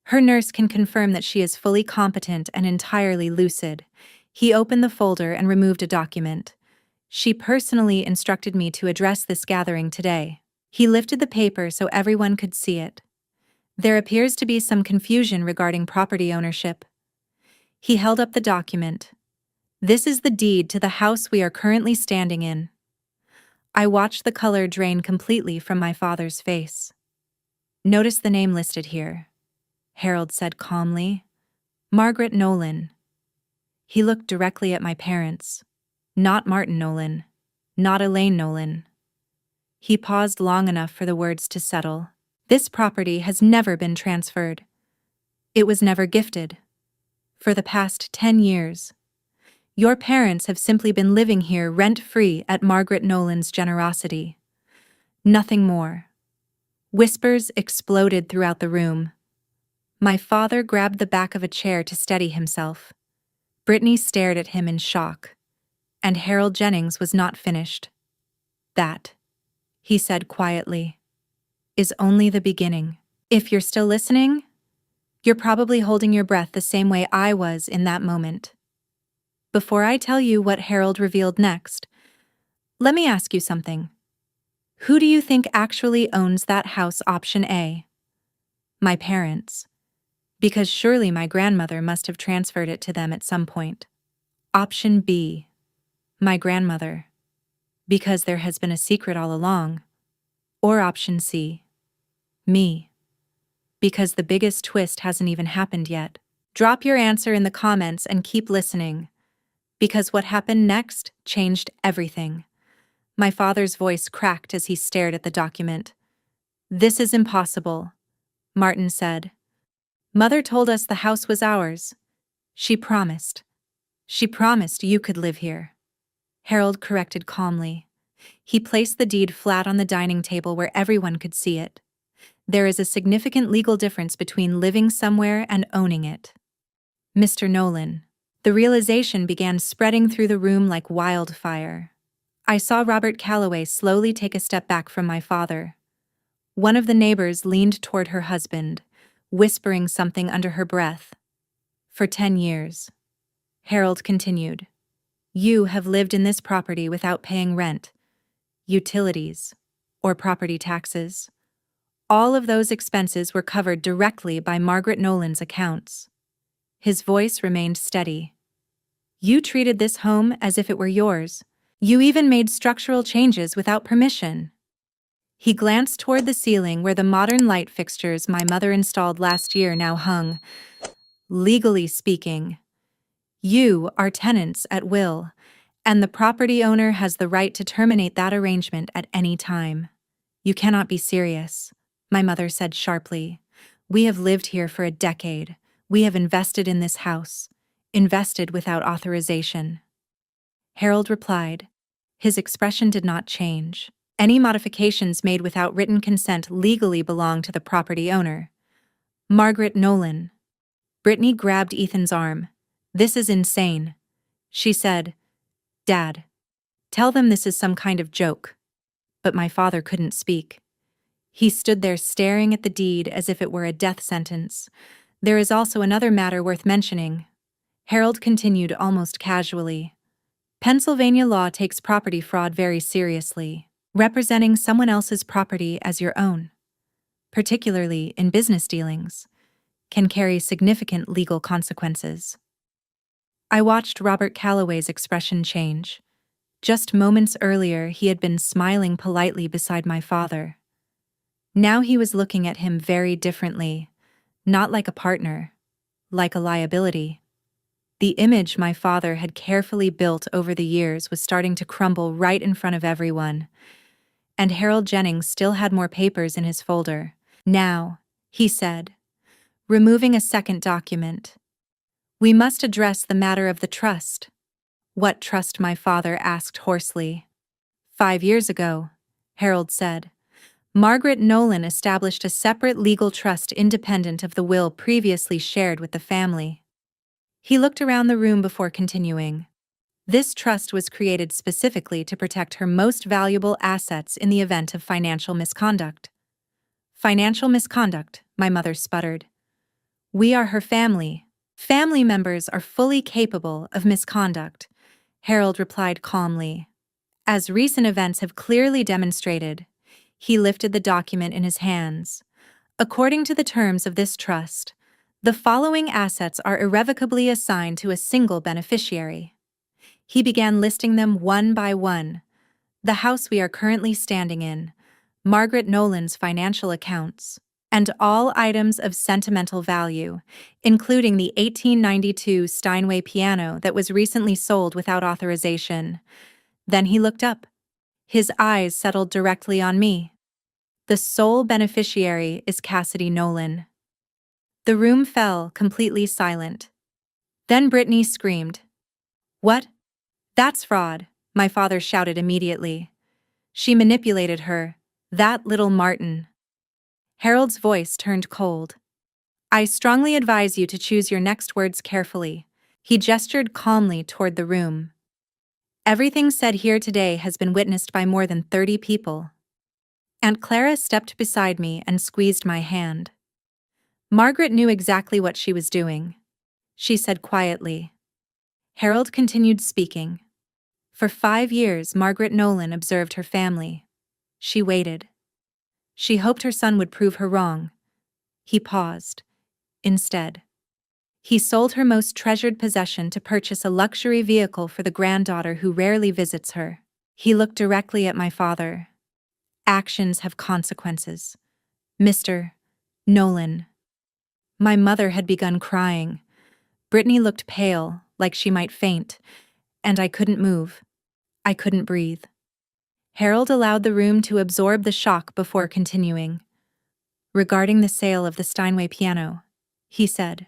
"Her nurse can confirm that she is fully competent and entirely lucid." He opened the folder and removed a document. "She personally instructed me to address this gathering today." He lifted the paper so everyone could see it. "There appears to be some confusion regarding property ownership." He held up the document. "This is the deed to the house we are currently standing in." I watched the color drain completely from my father's face. "Notice the name listed here," Harold said calmly. "Margaret Nolan." He looked directly at my parents. "Not Martin Nolan. Not Elaine Nolan." He paused long enough for the words to settle. "This property has never been transferred. It was never gifted. For the past 10 years, your parents have simply been living here rent-free at Margaret Nolan's generosity. Nothing more." Whispers exploded throughout the room. My father grabbed the back of a chair to steady himself. Brittany stared at him in shock, and Harold Jennings was not finished. "That," he said quietly, "is only the beginning. If you're still listening, you're probably holding your breath the same way I was in that moment." Before I tell you what Harold revealed next, let me ask you something. Who do you think actually owns that house? Option A. My parents. Because surely my grandmother must have transferred it to them at some point. Option B. My grandmother. Because there has been a secret all along. Or option C. Me. Because the biggest twist hasn't even happened yet. Drop your answer in the comments and keep listening. Because what happened next changed everything. My father's voice cracked as he stared at the document. "This is impossible," Martin said. "Mother told us the house was ours. She promised. She promised you could live here." Harold corrected calmly. He placed the deed flat on the dining table where everyone could see it. "There is a significant legal difference between living somewhere and owning it." "Mr. Nolan." The realization began spreading through the room like wildfire. I saw Robert Calloway slowly take a step back from my father. One of the neighbors leaned toward her husband, whispering something under her breath. "For 10 years," Harold continued, "you have lived in this property without paying rent, utilities, or property taxes. All of those expenses were covered directly by Margaret Nolan's accounts. His voice remained steady. You treated this home as if it were yours. You even made structural changes without permission. He glanced toward the ceiling where the modern light fixtures my mother installed last year now hung. Legally speaking, you are tenants at will, and the property owner has the right to terminate that arrangement at any time. You cannot be serious, my mother said sharply. We have lived here for a decade. We have invested in this house, invested without authorization. Harold replied. His expression did not change. Any modifications made without written consent legally belong to the property owner. Margaret Nolan. Brittany grabbed Ethan's arm. This is insane. She said, Dad, tell them this is some kind of joke. But my father couldn't speak. He stood there staring at the deed as if it were a death sentence. There is also another matter worth mentioning. Harold continued almost casually. Pennsylvania law takes property fraud very seriously. Representing someone else's property as your own, particularly in business dealings, can carry significant legal consequences. I watched Robert Calloway's expression change. Just moments earlier, he had been smiling politely beside my father. Now he was looking at him very differently, not like a partner, like a liability. The image my father had carefully built over the years was starting to crumble right in front of everyone. And Harold Jennings still had more papers in his folder. Now, he said, removing a second document. We must address the matter of the trust. What trust? My father asked hoarsely. 5 years ago, Harold said, Margaret Nolan established a separate legal trust independent of the will previously shared with the family. He looked around the room before continuing. This trust was created specifically to protect her most valuable assets in the event of financial misconduct. Financial misconduct, my mother sputtered. We are her family. Family members are fully capable of misconduct, Harold replied calmly. As recent events have clearly demonstrated, he lifted the document in his hands. According to the terms of this trust, the following assets are irrevocably assigned to a single beneficiary. He began listing them one by one. The house we are currently standing in, Margaret Nolan's financial accounts, and all items of sentimental value, including the 1892 Steinway piano that was recently sold without authorization. Then he looked up. His eyes settled directly on me. The sole beneficiary is Cassidy Nolan. The room fell completely silent. Then Brittany screamed. What? That's fraud, my father shouted immediately. She manipulated her, that little Martin. Harold's voice turned cold. I strongly advise you to choose your next words carefully. He gestured calmly toward the room. Everything said here today has been witnessed by more than 30 people. Aunt Clara stepped beside me and squeezed my hand. Margaret knew exactly what she was doing, she said quietly. Harold continued speaking. For 5 years, Margaret Nolan observed her family. She waited. She hoped her son would prove her wrong. He paused. Instead, he sold her most treasured possession to purchase a luxury vehicle for the granddaughter who rarely visits her. He looked directly at my father. Actions have consequences. Mr. Nolan. My mother had begun crying. Brittany looked pale, like she might faint, and I couldn't move. I couldn't breathe. Harold allowed the room to absorb the shock before continuing. Regarding the sale of the Steinway piano, he said,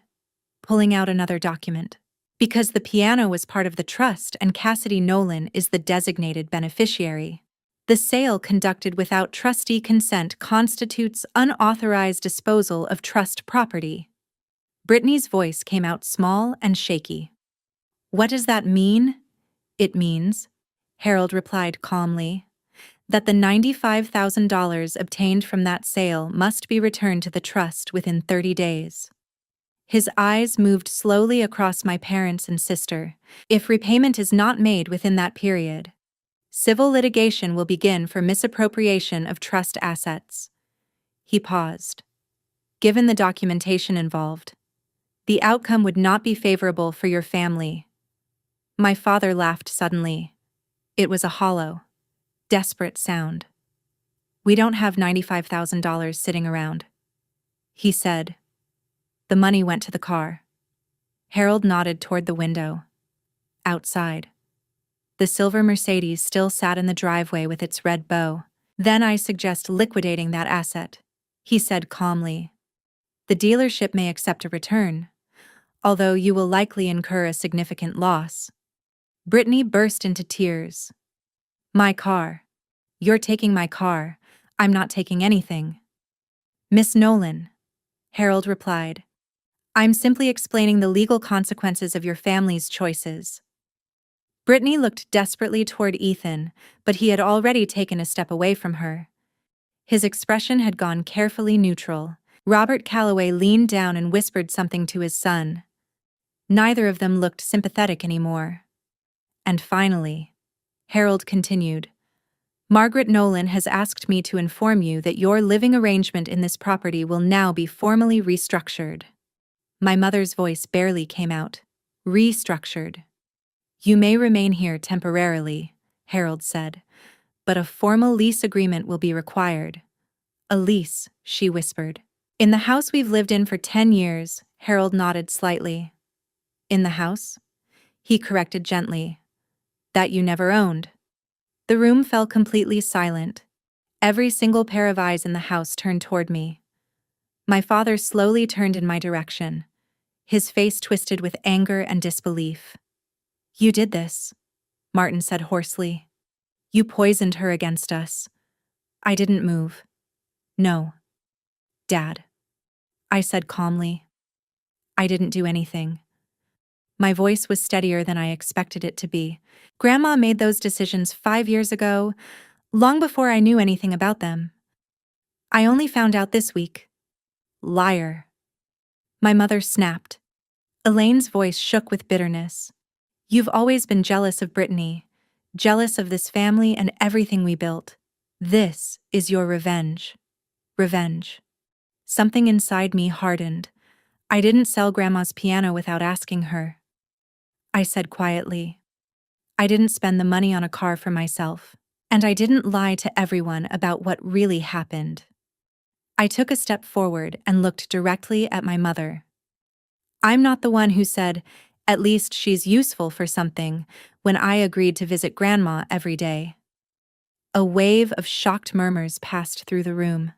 pulling out another document. Because the piano was part of the trust and Cassidy Nolan is the designated beneficiary. The sale conducted without trustee consent constitutes unauthorized disposal of trust property. Brittany's voice came out small and shaky. What does that mean? It means, Harold replied calmly, that the $95,000 obtained from that sale must be returned to the trust within 30 days. His eyes moved slowly across my parents and sister. If repayment is not made within that period, civil litigation will begin for misappropriation of trust assets. He paused. Given the documentation involved, the outcome would not be favorable for your family. My father laughed suddenly. It was a hollow, desperate sound. We don't have $95,000 sitting around, he said. The money went to the car. Harold nodded toward the window. Outside, the silver Mercedes still sat in the driveway with its red bow. Then I suggest liquidating that asset, he said calmly. The dealership may accept a return, although you will likely incur a significant loss. Brittany burst into tears. My car. You're taking my car. I'm not taking anything. Miss Nolan, Harold replied. I'm simply explaining the legal consequences of your family's choices. Brittany looked desperately toward Ethan, but he had already taken a step away from her. His expression had gone carefully neutral. Robert Calloway leaned down and whispered something to his son. Neither of them looked sympathetic anymore. And finally, Harold continued, Margaret Nolan has asked me to inform you that your living arrangement in this property will now be formally restructured. My mother's voice barely came out. Restructured. You may remain here temporarily, Harold said, but a formal lease agreement will be required. A lease, she whispered. In the house we've lived in for 10 years, Harold nodded slightly. In the house? He corrected gently. That you never owned. The room fell completely silent. Every single pair of eyes in the house turned toward me. My father slowly turned in my direction. His face twisted with anger and disbelief. You did this, Martin said hoarsely. You poisoned her against us. I didn't move. No. Dad. I said calmly. I didn't do anything. My voice was steadier than I expected it to be. Grandma made those decisions 5 years ago, long before I knew anything about them. I only found out this week. Liar. My mother snapped. Elaine's voice shook with bitterness. You've always been jealous of Brittany, jealous of this family and everything we built. This is your revenge. Revenge. Something inside me hardened. I didn't sell Grandma's piano without asking her. I said quietly. I didn't spend the money on a car for myself, and I didn't lie to everyone about what really happened. I took a step forward and looked directly at my mother. I'm not the one who said, at least she's useful for something, when I agreed to visit Grandma every day. A wave of shocked murmurs passed through the room.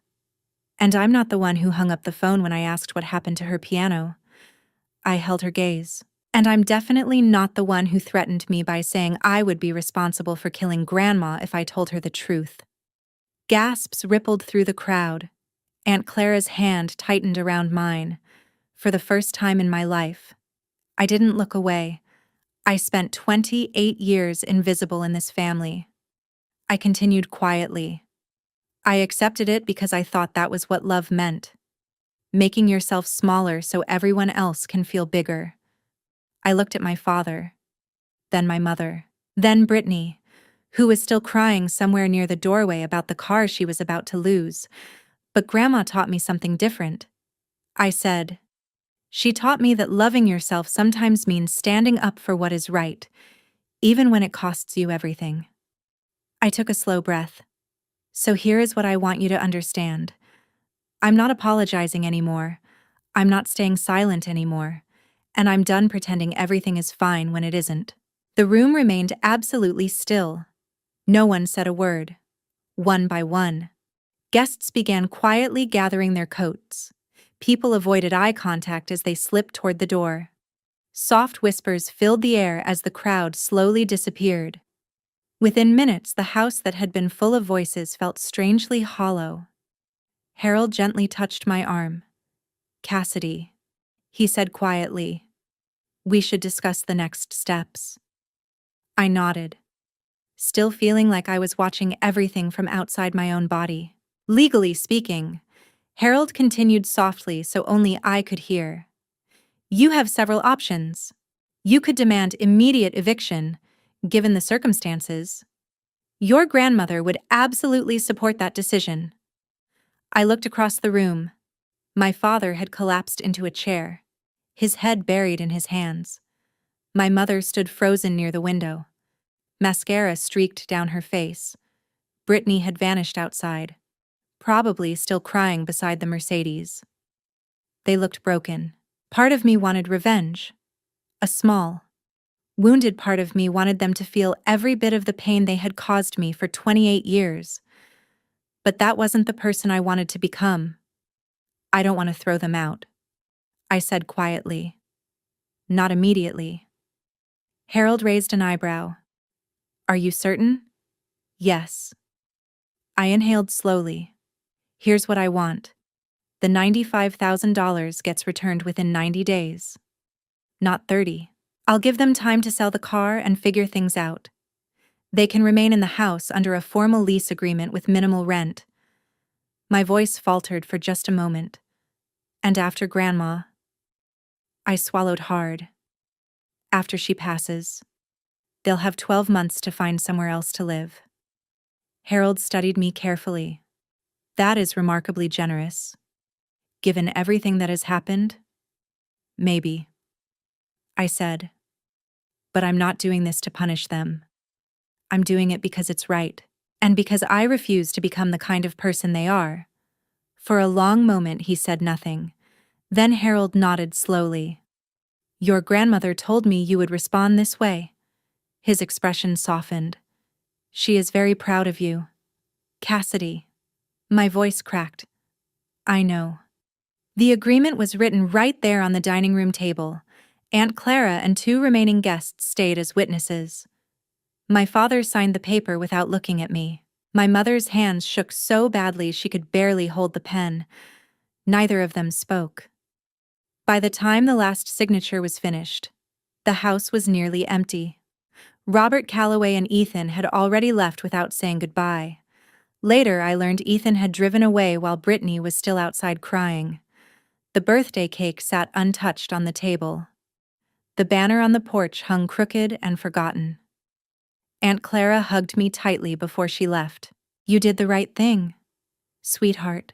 And I'm not the one who hung up the phone when I asked what happened to her piano. I held her gaze. And I'm definitely not the one who threatened me by saying I would be responsible for killing Grandma if I told her the truth. Gasps rippled through the crowd. Aunt Clara's hand tightened around mine. For the first time in my life, I didn't look away. I spent 28 years invisible in this family. I continued quietly. I accepted it because I thought that was what love meant. Making yourself smaller so everyone else can feel bigger. I looked at my father, then my mother, then Brittany, who was still crying somewhere near the doorway about the car she was about to lose. But Grandma taught me something different. I said, she taught me that loving yourself sometimes means standing up for what is right, even when it costs you everything. I took a slow breath. So here is what I want you to understand. I'm not apologizing anymore. I'm not staying silent anymore. And I'm done pretending everything is fine when it isn't. The room remained absolutely still. No one said a word. One by one, guests began quietly gathering their coats. People avoided eye contact as they slipped toward the door. Soft whispers filled the air as the crowd slowly disappeared. Within minutes, the house that had been full of voices felt strangely hollow. Harold gently touched my arm. Cassidy, he said quietly. We should discuss the next steps. I nodded, still feeling like I was watching everything from outside my own body. Legally speaking, Harold continued softly so only I could hear. You have several options. You could demand immediate eviction, given the circumstances. Your grandmother would absolutely support that decision. I looked across the room. My father had collapsed into a chair, his head buried in his hands. My mother stood frozen near the window. Mascara streaked down her face. Brittany had vanished outside, probably still crying beside the Mercedes. They looked broken. Part of me wanted revenge. A small, wounded part of me wanted them to feel every bit of the pain they had caused me for 28 years. But that wasn't the person I wanted to become. I don't want to throw them out, I said quietly. Not immediately. Harold raised an eyebrow. Are you certain? Yes. I inhaled slowly. Here's what I want. The $95,000 gets returned within 90 days. Not 30. I'll give them time to sell the car and figure things out. They can remain in the house under a formal lease agreement with minimal rent. My voice faltered for just a moment. And after Grandma? I swallowed hard. After she passes, they'll have 12 months to find somewhere else to live. Harold studied me carefully. That is remarkably generous. Given everything that has happened? Maybe. I said. But I'm not doing this to punish them. I'm doing it because it's right, and because I refuse to become the kind of person they are. For a long moment he said nothing. Then Harold nodded slowly. Your grandmother told me you would respond this way. His expression softened. She is very proud of you. Cassidy. My voice cracked. I know. The agreement was written right there on the dining room table. Aunt Clara and 2 remaining guests stayed as witnesses. My father signed the paper without looking at me. My mother's hands shook so badly she could barely hold the pen. Neither of them spoke. By the time the last signature was finished, the house was nearly empty. Robert Calloway and Ethan had already left without saying goodbye. Later, I learned Ethan had driven away while Brittany was still outside crying. The birthday cake sat untouched on the table. The banner on the porch hung crooked and forgotten. Aunt Clara hugged me tightly before she left. You did the right thing, sweetheart,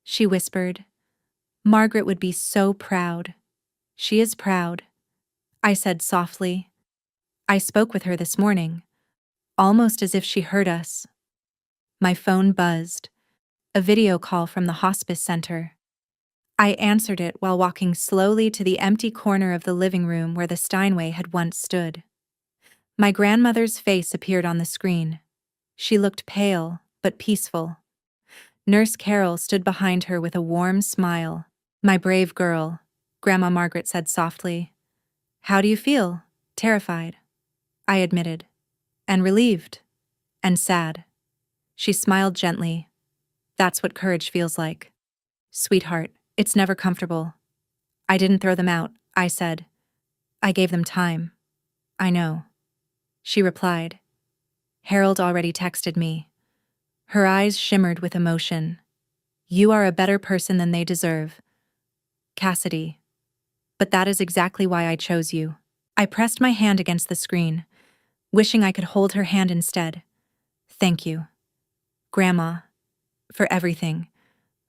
she whispered. Margaret would be so proud. She is proud, I said softly. I spoke with her this morning, almost as if she heard us. My phone buzzed. A video call from the hospice center. I answered it while walking slowly to the empty corner of the living room where the Steinway had once stood. My grandmother's face appeared on the screen. She looked pale, but peaceful. Nurse Carol stood behind her with a warm smile. My brave girl, Grandma Margaret said softly. How do you feel? Terrified, I admitted. And relieved. And sad. She smiled gently. That's what courage feels like. Sweetheart, it's never comfortable. I didn't throw them out, I said. I gave them time. I know. She replied. Harold already texted me. Her eyes shimmered with emotion. You are a better person than they deserve. Cassidy. But that is exactly why I chose you. I pressed my hand against the screen, wishing I could hold her hand instead. Thank you, Grandma, for everything,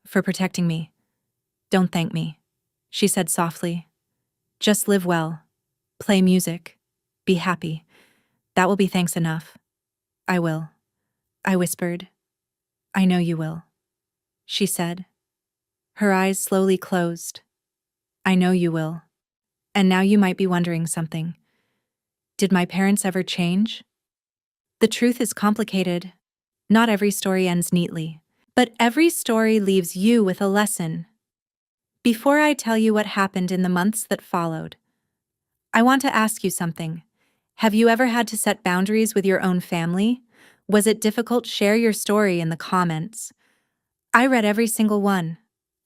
for protecting me. Don't thank me, she said softly. Just live well, play music, be happy. That will be thanks enough. I will, I whispered. I know you will, she said. Her eyes slowly closed. I know you will. And now you might be wondering something. Did my parents ever change? The truth is complicated. Not every story ends neatly. But every story leaves you with a lesson. Before I tell you what happened in the months that followed, I want to ask you something. Have you ever had to set boundaries with your own family? Was it difficult? Share your story in the comments. I read every single one.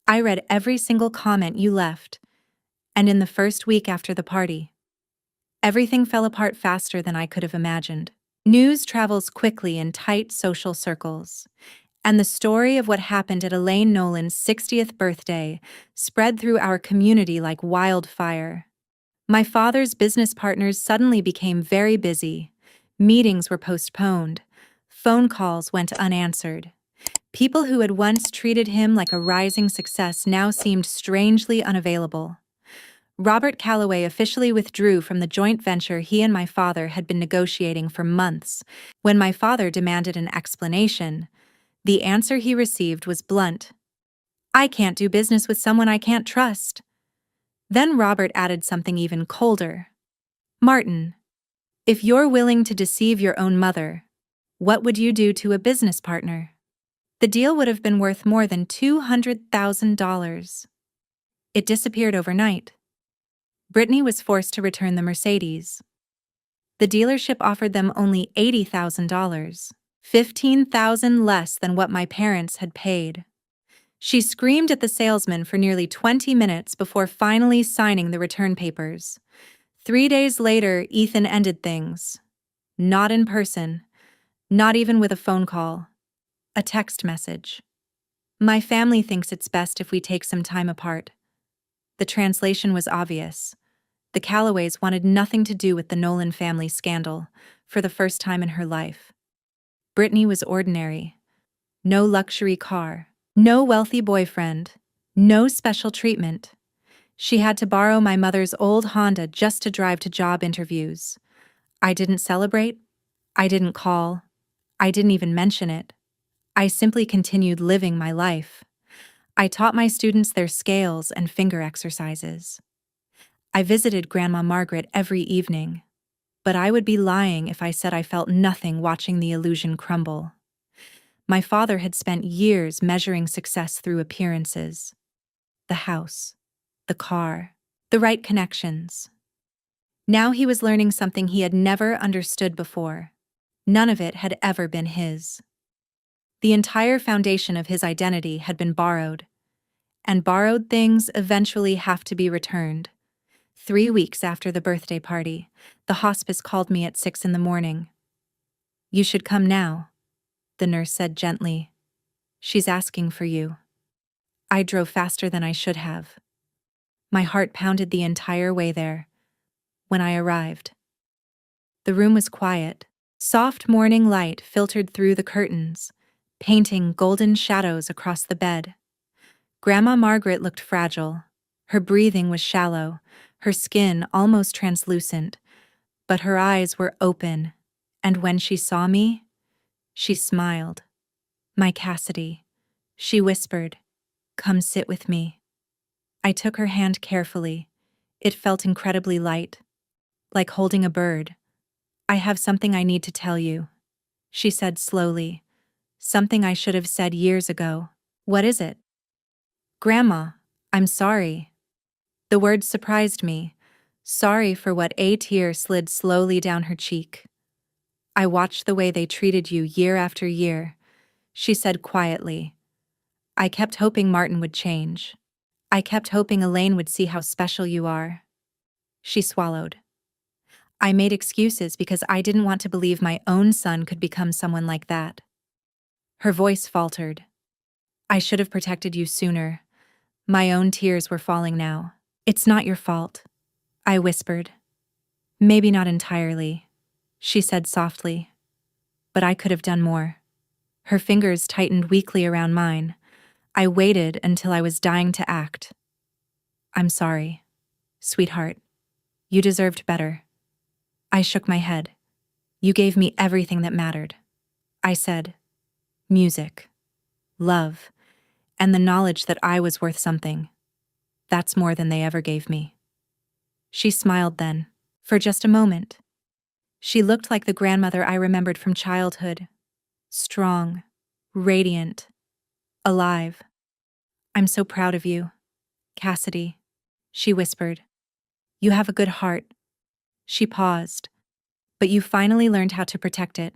I read every single comment you left. And in the first week after the party, everything fell apart faster than I could have imagined. News travels quickly in tight social circles, and the story of what happened at Elaine Nolan's 60th birthday spread through our community like wildfire. My father's business partners suddenly became very busy. Meetings were postponed. Phone calls went unanswered. People who had once treated him like a rising success now seemed strangely unavailable. Robert Calloway officially withdrew from the joint venture he and my father had been negotiating for months. When my father demanded an explanation, the answer he received was blunt. "I can't do business with someone I can't trust." Then Robert added something even colder. "Martin, if you're willing to deceive your own mother, what would you do to a business partner?" The deal would have been worth more than $200,000. It disappeared overnight. Brittany was forced to return the Mercedes. The dealership offered them only $80,000, $15,000 less than what my parents had paid. She screamed at the salesman for nearly 20 minutes before finally signing the return papers. 3 days later, Ethan ended things. Not in person, not even with a phone call. A text message. "My family thinks it's best if we take some time apart." The translation was obvious. The Calloways wanted nothing to do with the Nolan family scandal, for the first time in her life. Brittany was ordinary. No luxury car, no wealthy boyfriend, no special treatment. She had to borrow my mother's old Honda just to drive to job interviews. I didn't celebrate. I didn't call. I didn't even mention it. I simply continued living my life. I taught my students their scales and finger exercises. I visited Grandma Margaret every evening, but I would be lying if I said I felt nothing watching the illusion crumble. My father had spent years measuring success through appearances. The house, the car, the right connections. Now he was learning something he had never understood before. None of it had ever been his. The entire foundation of his identity had been borrowed, and borrowed things eventually have to be returned. 3 weeks after the birthday party, the hospice called me at 6 in the morning. "You should come now," the nurse said gently. "She's asking for you." I drove faster than I should have. My heart pounded the entire way there. When I arrived, the room was quiet. Soft morning light filtered through the curtains, painting golden shadows across the bed. Grandma Margaret looked fragile. Her breathing was shallow, her skin almost translucent, but her eyes were open, and when she saw me, she smiled. "My Cassidy," she whispered, "come sit with me." I took her hand carefully. It felt incredibly light, like holding a bird. "I have something I need to tell you," she said slowly. "Something I should have said years ago." "What is it?" "Grandma, I'm sorry." The word surprised me, sorry for what a tear slid slowly down her cheek. "I watched the way they treated you year after year," she said quietly. "I kept hoping Martin would change. I kept hoping Elaine would see how special you are." She swallowed. "I made excuses because I didn't want to believe my own son could become someone like that." Her voice faltered. "I should have protected you sooner." My own tears were falling now. "It's not your fault," I whispered. "Maybe not entirely," she said softly. "But I could have done more." Her fingers tightened weakly around mine. I waited until I was dying to act. "I'm sorry, sweetheart. You deserved better." I shook my head. "You gave me everything that mattered." I said, "Music, love, and the knowledge that I was worth something. That's more than they ever gave me." She smiled then, for just a moment. She looked like the grandmother I remembered from childhood. Strong, radiant, alive. "I'm so proud of you, Cassidy," she whispered. "You have a good heart." She paused. "But you finally learned how to protect it.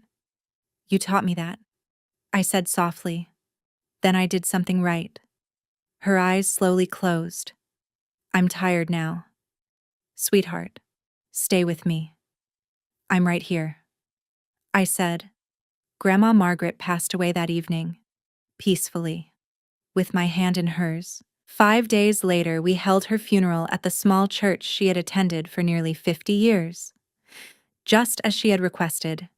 You taught me that," I said softly. "Then I did something right." Her eyes slowly closed. "I'm tired now. Sweetheart, stay with me." "I'm right here," I said. Grandma Margaret passed away that evening, peacefully, with my hand in hers. 5 days later, we held her funeral at the small church she had attended for nearly 50 years. Just as she had requested.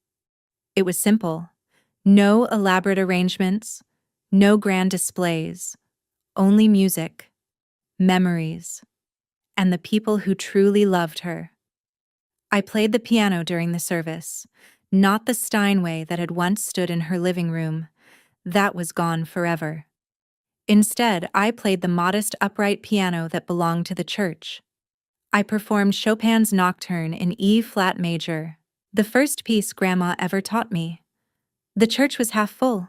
It was simple. No elaborate arrangements, No grand displays, only music, memories, and the people who truly loved her. I played the piano during the service, not the Steinway that had once stood in her living room. That was gone forever. Instead, I played the modest upright piano that belonged to the church. I performed Chopin's Nocturne in E-flat major, the first piece Grandma ever taught me. The church was half full.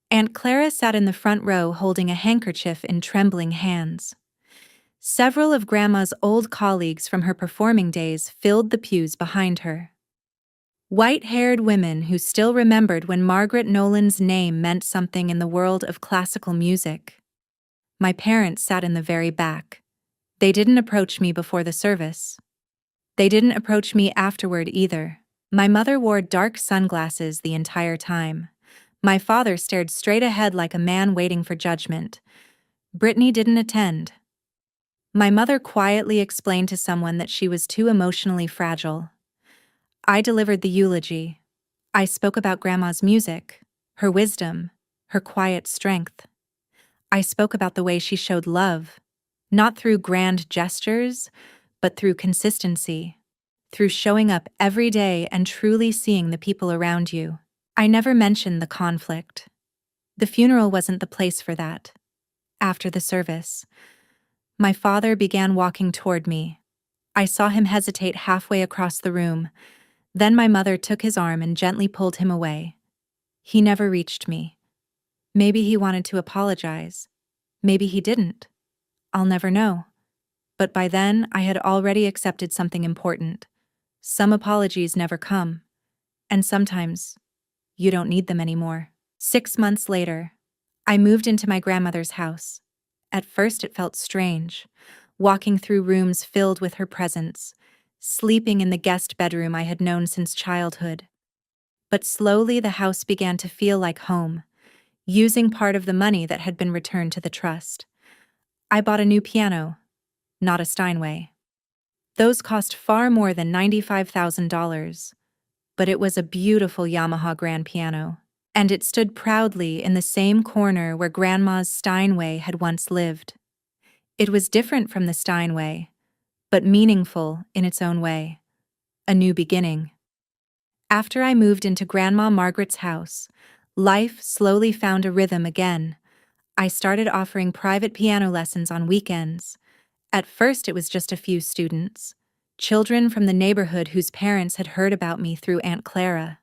Aunt Clara sat in the front row holding a handkerchief in trembling hands. Several of Grandma's old colleagues from her performing days filled the pews behind her. White-haired women who still remembered when Margaret Nolan's name meant something in the world of classical music. My parents sat in the very back. They didn't approach me before the service. They didn't approach me afterward either. My mother wore dark sunglasses the entire time. My father stared straight ahead like a man waiting for judgment. Brittany didn't attend. My mother quietly explained to someone that she was too emotionally fragile. I delivered the eulogy. I spoke about Grandma's music, her wisdom, her quiet strength. I spoke about the way she showed love, not through grand gestures, but through consistency, through showing up every day and truly seeing the people around you. I never mentioned the conflict. The funeral wasn't the place for that. After the service, my father began walking toward me. I saw him hesitate halfway across the room. Then my mother took his arm and gently pulled him away. He never reached me. Maybe he wanted to apologize. Maybe he didn't. I'll never know. But by then, I had already accepted something important. Some apologies never come. And sometimes, you don't need them anymore. 6 months later, I moved into my grandmother's house. At first it felt strange, walking through rooms filled with her presence, sleeping in the guest bedroom I had known since childhood. But slowly the house began to feel like home, using part of the money that had been returned to the trust. I bought a new piano, not a Steinway. Those cost far more than $95,000, but it was a beautiful Yamaha grand piano, and it stood proudly in the same corner where Grandma's Steinway had once lived. It was different from the Steinway, but meaningful in its own way. A new beginning. After I moved into Grandma Margaret's house, life slowly found a rhythm again. I started offering private piano lessons on weekends. At first it was just a few students, children from the neighborhood whose parents had heard about me through Aunt Clara.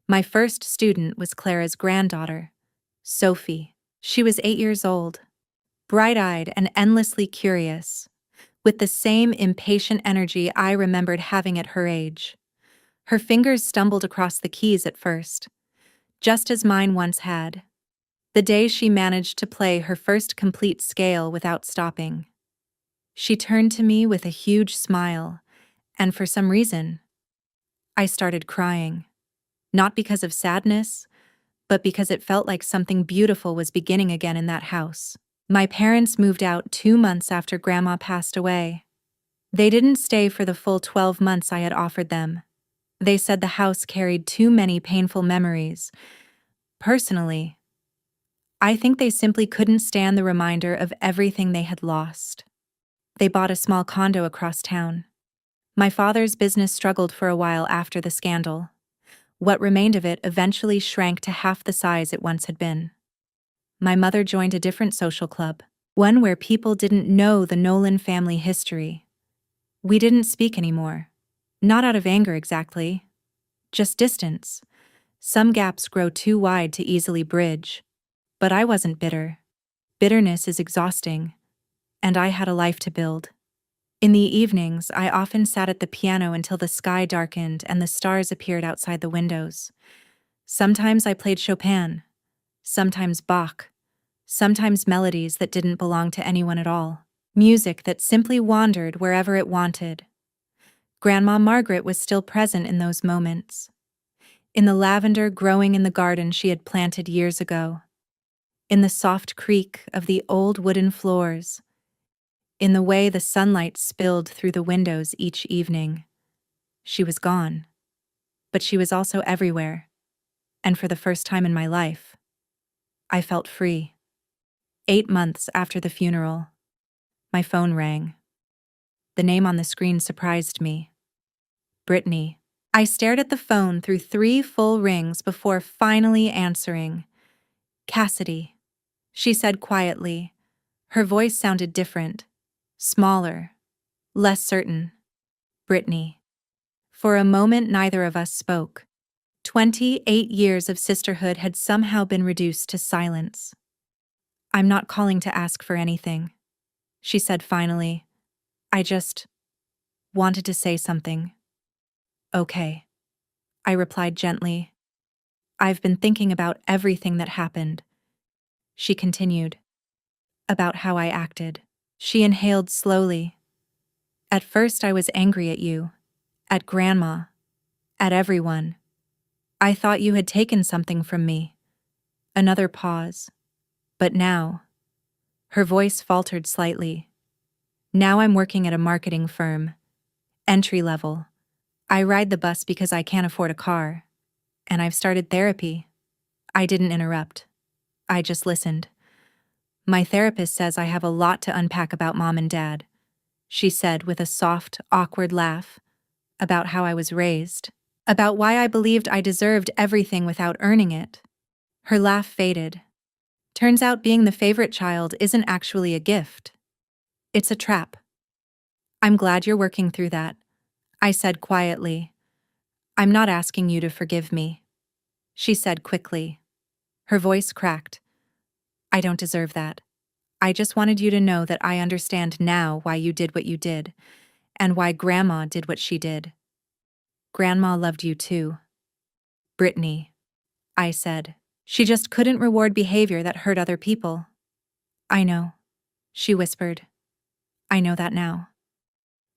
My first student was Clara's granddaughter, Sophie. She was 8 years old, bright-eyed and endlessly curious, with the same impatient energy I remembered having at her age. Her fingers stumbled across the keys at first, just as mine once had. The day she managed to play her first complete scale without stopping. She turned to me with a huge smile, and for some reason, I started crying. Not because of sadness, but because it felt like something beautiful was beginning again in that house. My parents moved out 2 months after Grandma passed away. They didn't stay for the full 12 months I had offered them. They said the house carried too many painful memories. Personally, I think they simply couldn't stand the reminder of everything they had lost. They bought a small condo across town. My father's business struggled for a while after the scandal. What remained of it eventually shrank to half the size it once had been. My mother joined a different social club, one where people didn't know the Nolan family history. We didn't speak anymore. Not out of anger exactly, just distance. Some gaps grow too wide to easily bridge. But I wasn't bitter. Bitterness is exhausting, and I had a life to build. In the evenings, I often sat at the piano until the sky darkened and the stars appeared outside the windows. Sometimes I played Chopin, sometimes Bach, sometimes melodies that didn't belong to anyone at all. Music that simply wandered wherever it wanted. Grandma Margaret was still present in those moments. In the lavender growing in the garden she had planted years ago. In the soft creak of the old wooden floors. In the way the sunlight spilled through the windows each evening. She was gone. But she was also everywhere. And for the first time in my life, I felt free. 8 months after the funeral, my phone rang. The name on the screen surprised me. Brittany. I stared at the phone through 3 full rings before finally answering. Cassidy, she said quietly. Her voice sounded different, smaller, less certain. Brittany. For a moment, neither of us spoke. 28 years of sisterhood had somehow been reduced to silence. I'm not calling to ask for anything, she said finally. I just wanted to say something. Okay, I replied gently. I've been thinking about everything that happened, she continued. About how I acted. She inhaled slowly. At first I was angry at you, at Grandma, at everyone. I thought you had taken something from me. Another pause. But now, her voice faltered slightly. Now I'm working at a marketing firm. Entry level. I ride the bus because I can't afford a car. And I've started therapy. I didn't interrupt. I just listened. My therapist says I have a lot to unpack about Mom and Dad, she said with a soft, awkward laugh. About how I was raised. About why I believed I deserved everything without earning it. Her laugh faded. Turns out being the favorite child isn't actually a gift. It's a trap. I'm glad you're working through that, I said quietly. I'm not asking you to forgive me, she said quickly. Her voice cracked. I don't deserve that. I just wanted you to know that I understand now why you did what you did, and why Grandma did what she did. Grandma loved you too. Brittany, I said. She just couldn't reward behavior that hurt other people. I know, she whispered. I know that now.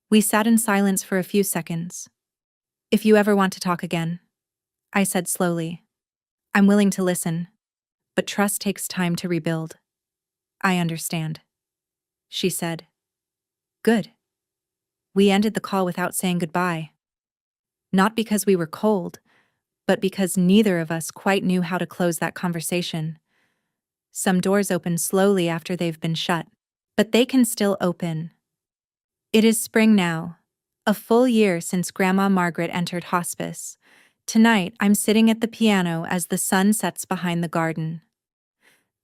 We sat in silence for a few seconds. If you ever want to talk again, I said slowly. I'm willing to listen, but trust takes time to rebuild. I understand, she said. Good. We ended the call without saying goodbye. Not because we were cold, but because neither of us quite knew how to close that conversation. Some doors open slowly after they've been shut, but they can still open. It is spring now, a full year since Grandma Margaret entered hospice. Tonight, I'm sitting at the piano as the sun sets behind the garden.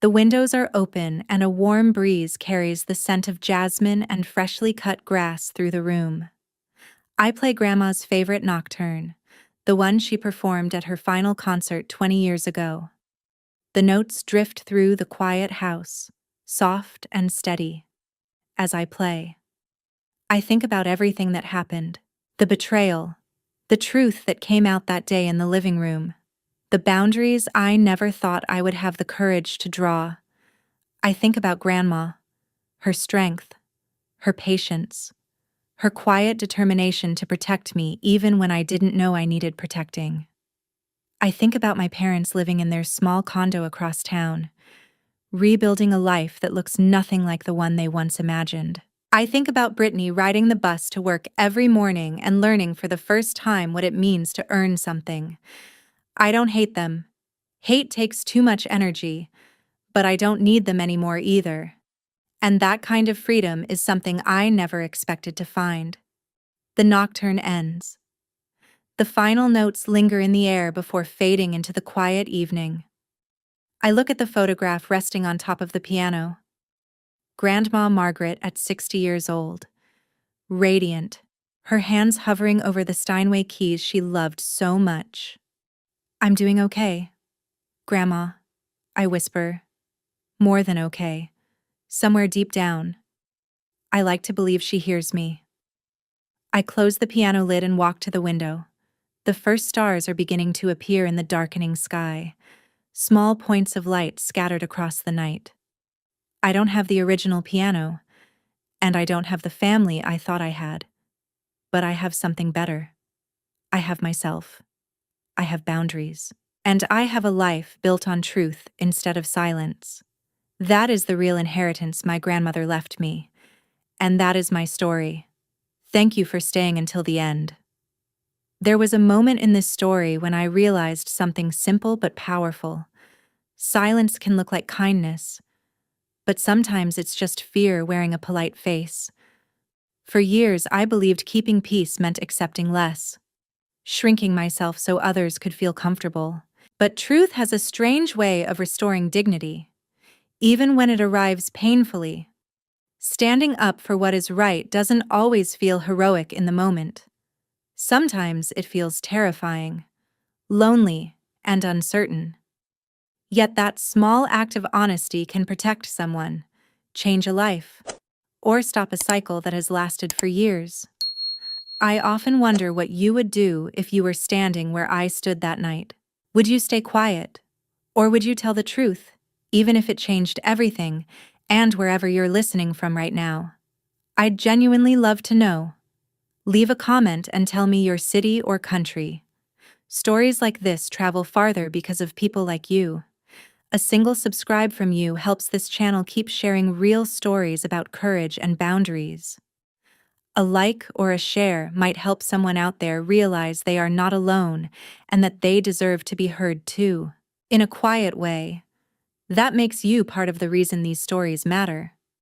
The windows are open and a warm breeze carries the scent of jasmine and freshly cut grass through the room. I play Grandma's favorite nocturne, the one she performed at her final concert 20 years ago. The notes drift through the quiet house, soft and steady. As I play, I think about everything that happened. The betrayal, the truth that came out that day in the living room, the boundaries I never thought I would have the courage to draw. I think about Grandma, her strength, her patience, her quiet determination to protect me even when I didn't know I needed protecting. I think about my parents living in their small condo across town, rebuilding a life that looks nothing like the one they once imagined. I think about Brittany riding the bus to work every morning and learning for the first time what it means to earn something. I don't hate them. Hate takes too much energy, but I don't need them anymore either. And that kind of freedom is something I never expected to find. The nocturne ends. The final notes linger in the air before fading into the quiet evening. I look at the photograph resting on top of the piano. Grandma Margaret at 60 years old. Radiant, her hands hovering over the Steinway keys she loved so much. I'm doing okay, Grandma, I whisper. More than okay. Somewhere deep down. I like to believe she hears me. I close the piano lid and walk to the window. The first stars are beginning to appear in the darkening sky, small points of light scattered across the night. I don't have the original piano, and I don't have the family I thought I had. But I have something better. I have myself. I have boundaries. And I have a life built on truth instead of silence. That is the real inheritance my grandmother left me. And that is my story. Thank you for staying until the end. There was a moment in this story when I realized something simple but powerful. Silence can look like kindness, but sometimes it's just fear wearing a polite face. For years, I believed keeping peace meant accepting less, shrinking myself so others could feel comfortable. But truth has a strange way of restoring dignity, even when it arrives painfully. Standing up for what is right doesn't always feel heroic in the moment. Sometimes it feels terrifying, lonely, and uncertain. Yet that small act of honesty can protect someone, change a life, or stop a cycle that has lasted for years. I often wonder what you would do if you were standing where I stood that night. Would you stay quiet? Or would you tell the truth, even if it changed everything, and wherever you're listening from right now? I'd genuinely love to know. Leave a comment and tell me your city or country. Stories like this travel farther because of people like you. A single subscribe from you helps this channel keep sharing real stories about courage and boundaries. A like or a share might help someone out there realize they are not alone and that they deserve to be heard too. In a quiet way. That makes you part of the reason these stories matter.